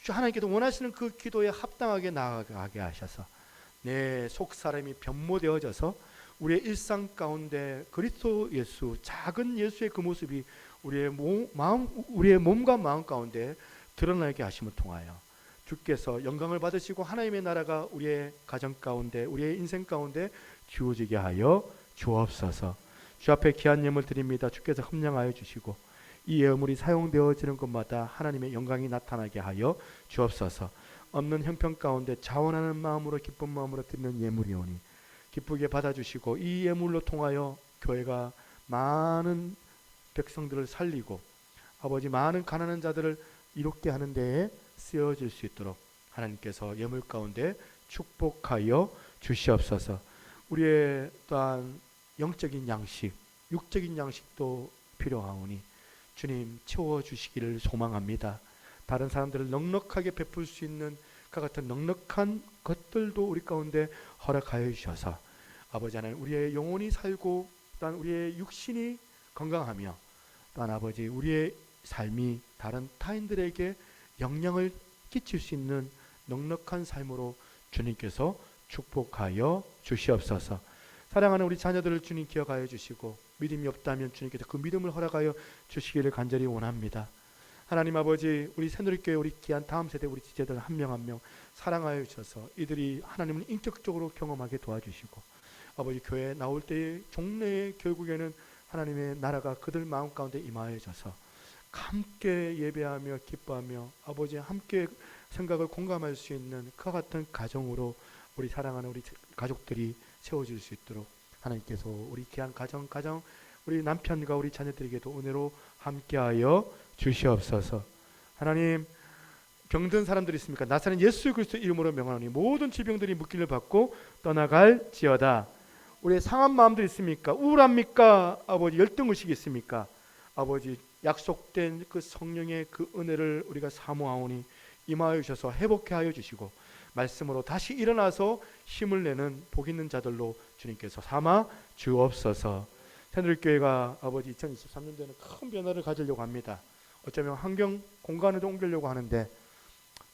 하나님께서 원하시는 그 기도에 합당하게 나아가게 하셔서 내 속사람이 변모되어져서 우리의 일상 가운데 그리스도 예수, 작은 예수의 그 모습이 우리의 몸과 마음 가운데 드러나게 하심을 통하여 주께서 영광을 받으시고 하나님의 나라가 우리의 가정 가운데, 우리의 인생 가운데 주어지게 하여 주옵소서. 주 앞에 귀한 예물 드립니다. 주께서 흠량하여 주시고 이 예물이 사용되어지는 곳마다 하나님의 영광이 나타나게 하여 주옵소서. 없는 형편 가운데 자원하는 마음으로, 기쁜 마음으로 드리는 예물이오니 기쁘게 받아주시고 이 예물로 통하여 교회가 많은 백성들을 살리고 아버지, 많은 가난한 자들을 이롭게 하는 데에 쓰여질 수 있도록 하나님께서 예물 가운데 축복하여 주시옵소서. 우리의 또한 영적인 양식, 육적인 양식도 필요하오니 주님 채워주시기를 소망합니다. 다른 사람들을 넉넉하게 베풀 수 있는 그 같은 넉넉한 것들도 우리 가운데 허락하여 주셔서 아버지 하나님, 우리의 영혼이 살고 또한 우리의 육신이 건강하며 또한 아버지, 우리의 삶이 다른 타인들에게 영향을 끼칠 수 있는 넉넉한 삶으로 주님께서 축복하여 주시옵소서. 사랑하는 우리 자녀들을 주님 기억하여 주시고 믿음이 없다면 주님께서 그 믿음을 허락하여 주시기를 간절히 원합니다. 하나님 아버지, 우리 새누리교회 우리 귀한 다음 세대 우리 지체들 한 명 한 명 사랑하여 주셔서 이들이 하나님을 인격적으로 경험하게 도와주시고 아버지, 교회에 나올 때의 종래의 결국에는 하나님의 나라가 그들 마음 가운데 임하여져서 함께 예배하며 기뻐하며 아버지 함께 생각을 공감할 수 있는 그와 같은 가정으로 우리 사랑하는 우리 가족들이 세워질 수 있도록 하나님께서 우리 귀한 가정 우리 남편과 우리 자녀들에게도 은혜로 함께하여 주시옵소서. 하나님, 병든 사람들이 있습니까? 나사렛 예수 그리스도 이름으로 명하노니 모든 질병들이 묻기를 받고 떠나갈지어다. 우리의 상한 마음들 있습니까? 우울합니까? 아버지, 열등의식이 있습니까? 아버지, 약속된 그 성령의 그 은혜를 우리가 사모하오니 임하여 주셔서 회복해 하여 주시고 말씀으로 다시 일어나서 힘을 내는 복 있는 자들로 주님께서 삼아 주옵소서. 새누리교회가 아버지 2023년도에는 큰 변화를 가지려고 합니다. 어쩌면 환경 공간을 옮기려고 하는데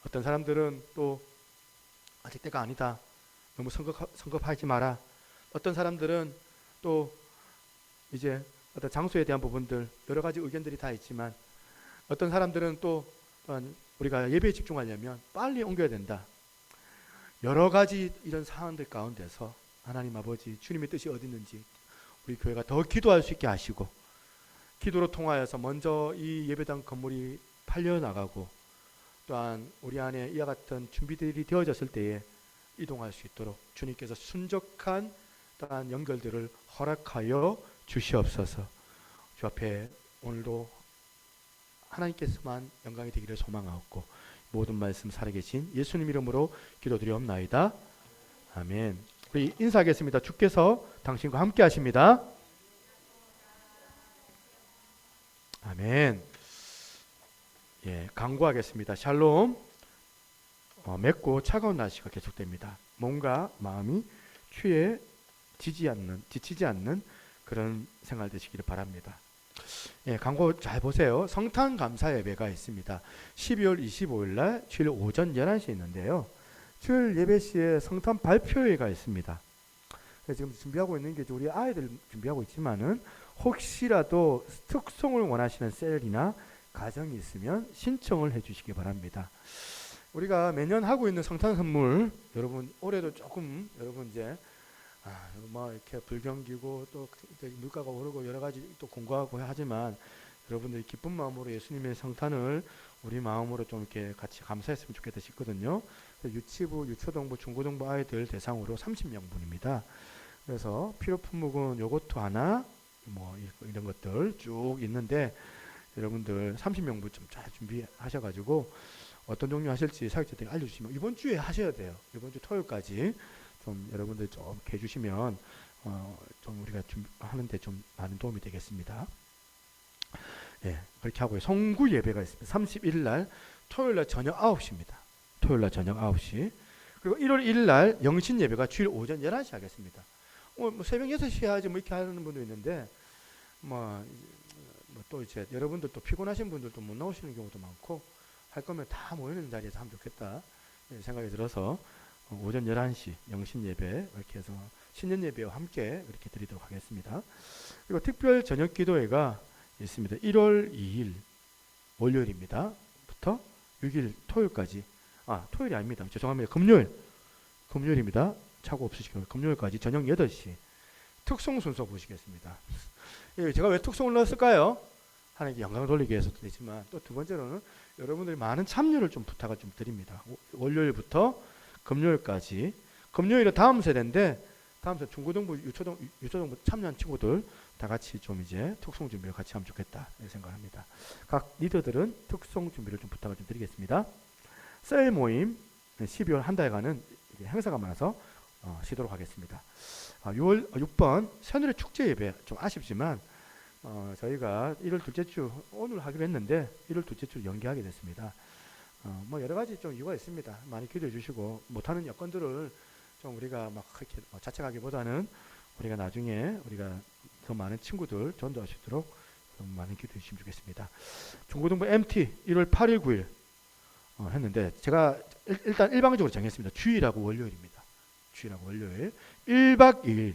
어떤 사람들은 또 아직 때가 아니다, 너무 성급하지 마라. 어떤 사람들은 또 이제 어떤 장소에 대한 부분들 여러 가지 의견들이 다 있지만 어떤 사람들은 또 우리가 예배에 집중하려면 빨리 옮겨야 된다. 여러 가지 이런 상황들 가운데서 하나님 아버지, 주님의 뜻이 어디 있는지 우리 교회가 더 기도할 수 있게 하시고 기도로 통하여서 먼저 이 예배당 건물이 팔려나가고 또한 우리 안에 이와 같은 준비들이 되어졌을 때에 이동할 수 있도록 주님께서 순적한 또한 연결들을 허락하여 주시옵소서. 주 앞에 오늘도 하나님께서만 영광이 되기를 소망하옵고 모든 말씀 살아계신 예수님 이름으로 기도드리옵나이다. 아멘. 우리 인사하겠습니다. 주께서 당신과 함께 하십니다. 아멘. 예, 강구하겠습니다. 샬롬. 맵고 차가운 날씨가 계속됩니다. 몸과 마음이 추위에 지치지 않는 그런 생활 되시기를 바랍니다. 예, 광고 잘 보세요. 성탄 감사 예배가 있습니다. 12월 25일 날 주일 오전 11시에 있는데요. 주일 예배 시에 성탄 발표회가 있습니다. 지금 준비하고 있는 게 우리 아이들 준비하고 있지만은 혹시라도 특송을 원하시는 셀이나 가정이 있으면 신청을 해 주시기 바랍니다. 우리가 매년 하고 있는 성탄 선물, 여러분 올해도 조금 여러분 이제 뭐 이렇게 불경기고 또 물가가 오르고 여러 가지 또 공부하고 하지만 여러분들이 기쁜 마음으로 예수님의 성탄을 우리 마음으로 좀 이렇게 같이 감사했으면 좋겠다 싶거든요. 유치부, 유초등부, 중고등부 아이들 대상으로 30명분입니다. 그래서 필요 품목은 요것도 하나, 뭐 이런 것들 쭉 있는데 여러분들 30명분 좀 잘 준비하셔가지고 어떤 종류 하실지 사역자들이 알려주시면 이번 주에 하셔야 돼요. 이번 주 토요일까지 좀 여러분들 좀 해주시면 좀 우리가 하는데 좀 많은 도움이 되겠습니다. 예, 그렇게 하고요. 성구 예배가 있습니다. 31일 날 토요일 날 저녁 9시입니다. 토요일 날 저녁 9시. 그리고 1월 1일 날 영신 예배가 주일 오전 11시 하겠습니다. 뭐 새벽 6시 해야지 뭐 이렇게 하는 분도 있는데 또 이제 여러분들 또 피곤하신 분들도 못 나오시는 경우도 많고 할 거면 다 모이는 자리에서 하면 좋겠다 생각이 들어서 오전 11시 영신 예배 이렇게 해서 신년 예배와 함께 그렇게 드리도록 하겠습니다. 그리고 특별 저녁 기도회가 있습니다. 1월 2일 월요일입니다. 부터 6일 토요일까지 토요일이 아닙니다. 죄송합니다. 금요일입니다. 차고 없으시고 금요일까지 저녁 8시 특송 순서 보시겠습니다. 제가 왜 특송을 넣었을까요? 하나님께 영광을 돌리기 위해서도 되지만 또 두 번째로는 여러분들이 많은 참여를 좀 부탁을 좀 드립니다. 월요일부터 금요일까지. 금요일은 다음 세대인데 다음 세대 중고등부 유초등부 참여한 친구들 다 같이 좀 이제 특송 준비를 같이 하면 좋겠다 생각합니다. 각 리더들은 특송 준비를 좀 부탁을 좀 드리겠습니다. 셀 모임 12월 한 달간은 행사가 많아서 쉬도록 하겠습니다. 6번 새누리 축제 예배 좀 아쉽지만 저희가 1월 둘째 주 오늘 하기로 했는데 1월 둘째 주 연기하게 됐습니다. 뭐 여러 가지 좀 이유가 있습니다. 많이 기도해 주시고 못하는 여건들을 좀 우리가 막 그렇게 자책하기보다는 우리가 나중에 우리가 더 많은 친구들 전도할 수 있도록 좀 많이 기도해 주시면 좋겠습니다. 중고등부 MT 1월 8일 9일 했는데 제가 일단 일방적으로 정했습니다. 주일하고 월요일입니다. 주일하고 월요일 1박 2일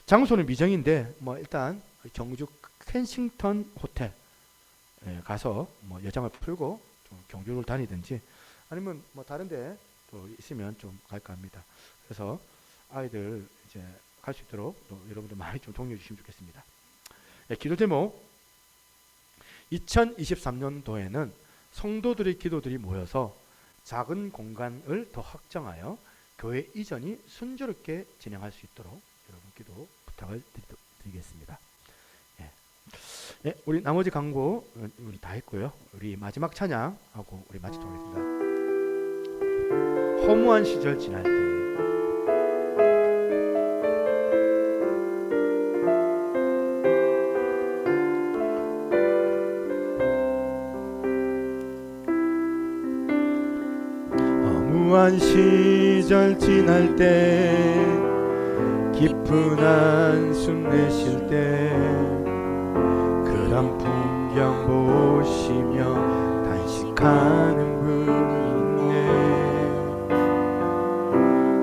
장소는 미정인데 뭐 일단 경주 켄싱턴 호텔 가서 뭐 여장을 풀고 좀 경주를 다니든지 아니면 뭐 다른데 또 있으면 좀 갈까 합니다. 그래서 아이들 이제 갈 수 있도록 또 여러분들 많이 좀 독려해 주시면 좋겠습니다. 기도 제목 2023년도에는 성도들의 기도들이 모여서 작은 공간을 더 확장하여 교회 이전이 순조롭게 진행할 수 있도록 여러분 기도 부탁을 드리겠습니다. 우리 나머지 광고 우리 다 했고요. 우리 마지막 찬양하고 우리 마치도록 하겠습니다. 허무한 시절 지날 때 허무한 시절 지날 때 깊은 한숨 내쉴 때 그런 풍경 보시며 단식하는 분이 있네.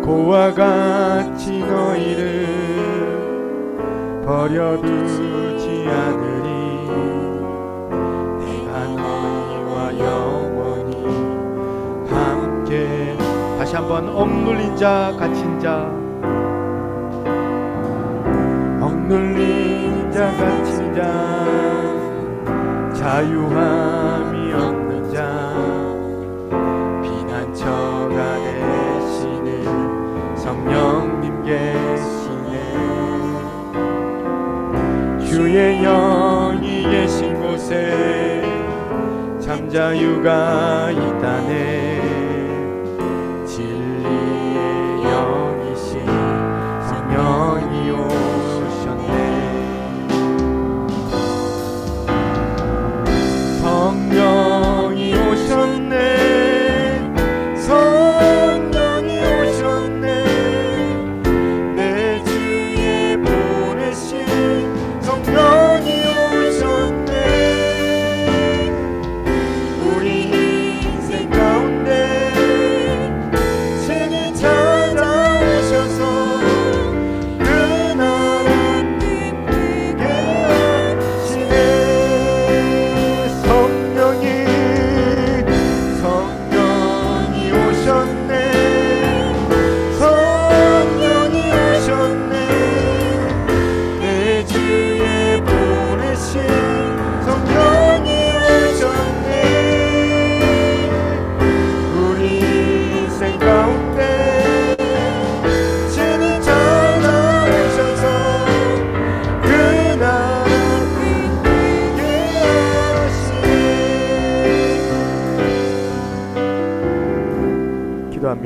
고와 같이 너희를 버려두지 않으리. 내가 너희와 영원히 함께. 다시 한번 억눌린 자 갇힌 자 억눌린 자 갇힌 자 자유함이 없는 자 피난처가 되시는 성령님 계시네. 주의 영이 계신 곳에 참 자유가 있다네. 진리의 영이신 성령이 성령이 오셨네. 성령이 오셨네. 내 주에 보내신 성령이 오셨네. 우리 인생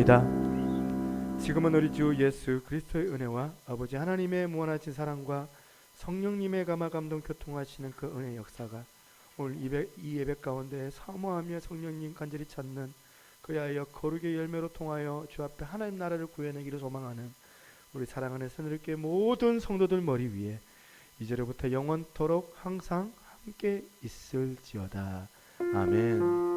기도합니다. 지금은 우리 주 예수 그리스도의 은혜와 아버지 하나님의 무한하신 사랑과 성령님의 감화 감동 교통하시는 그 은혜 역사가 오늘 이 예배 가운데 사모하며 성령님 간절히 찾는 그야여 거룩의 열매로 통하여 주 앞에 하나님 나라를 구해내기를 소망하는 우리 사랑하는 새누리교회 모든 성도들 머리 위에 이제로부터 영원토록 항상 함께 있을지어다. 아멘.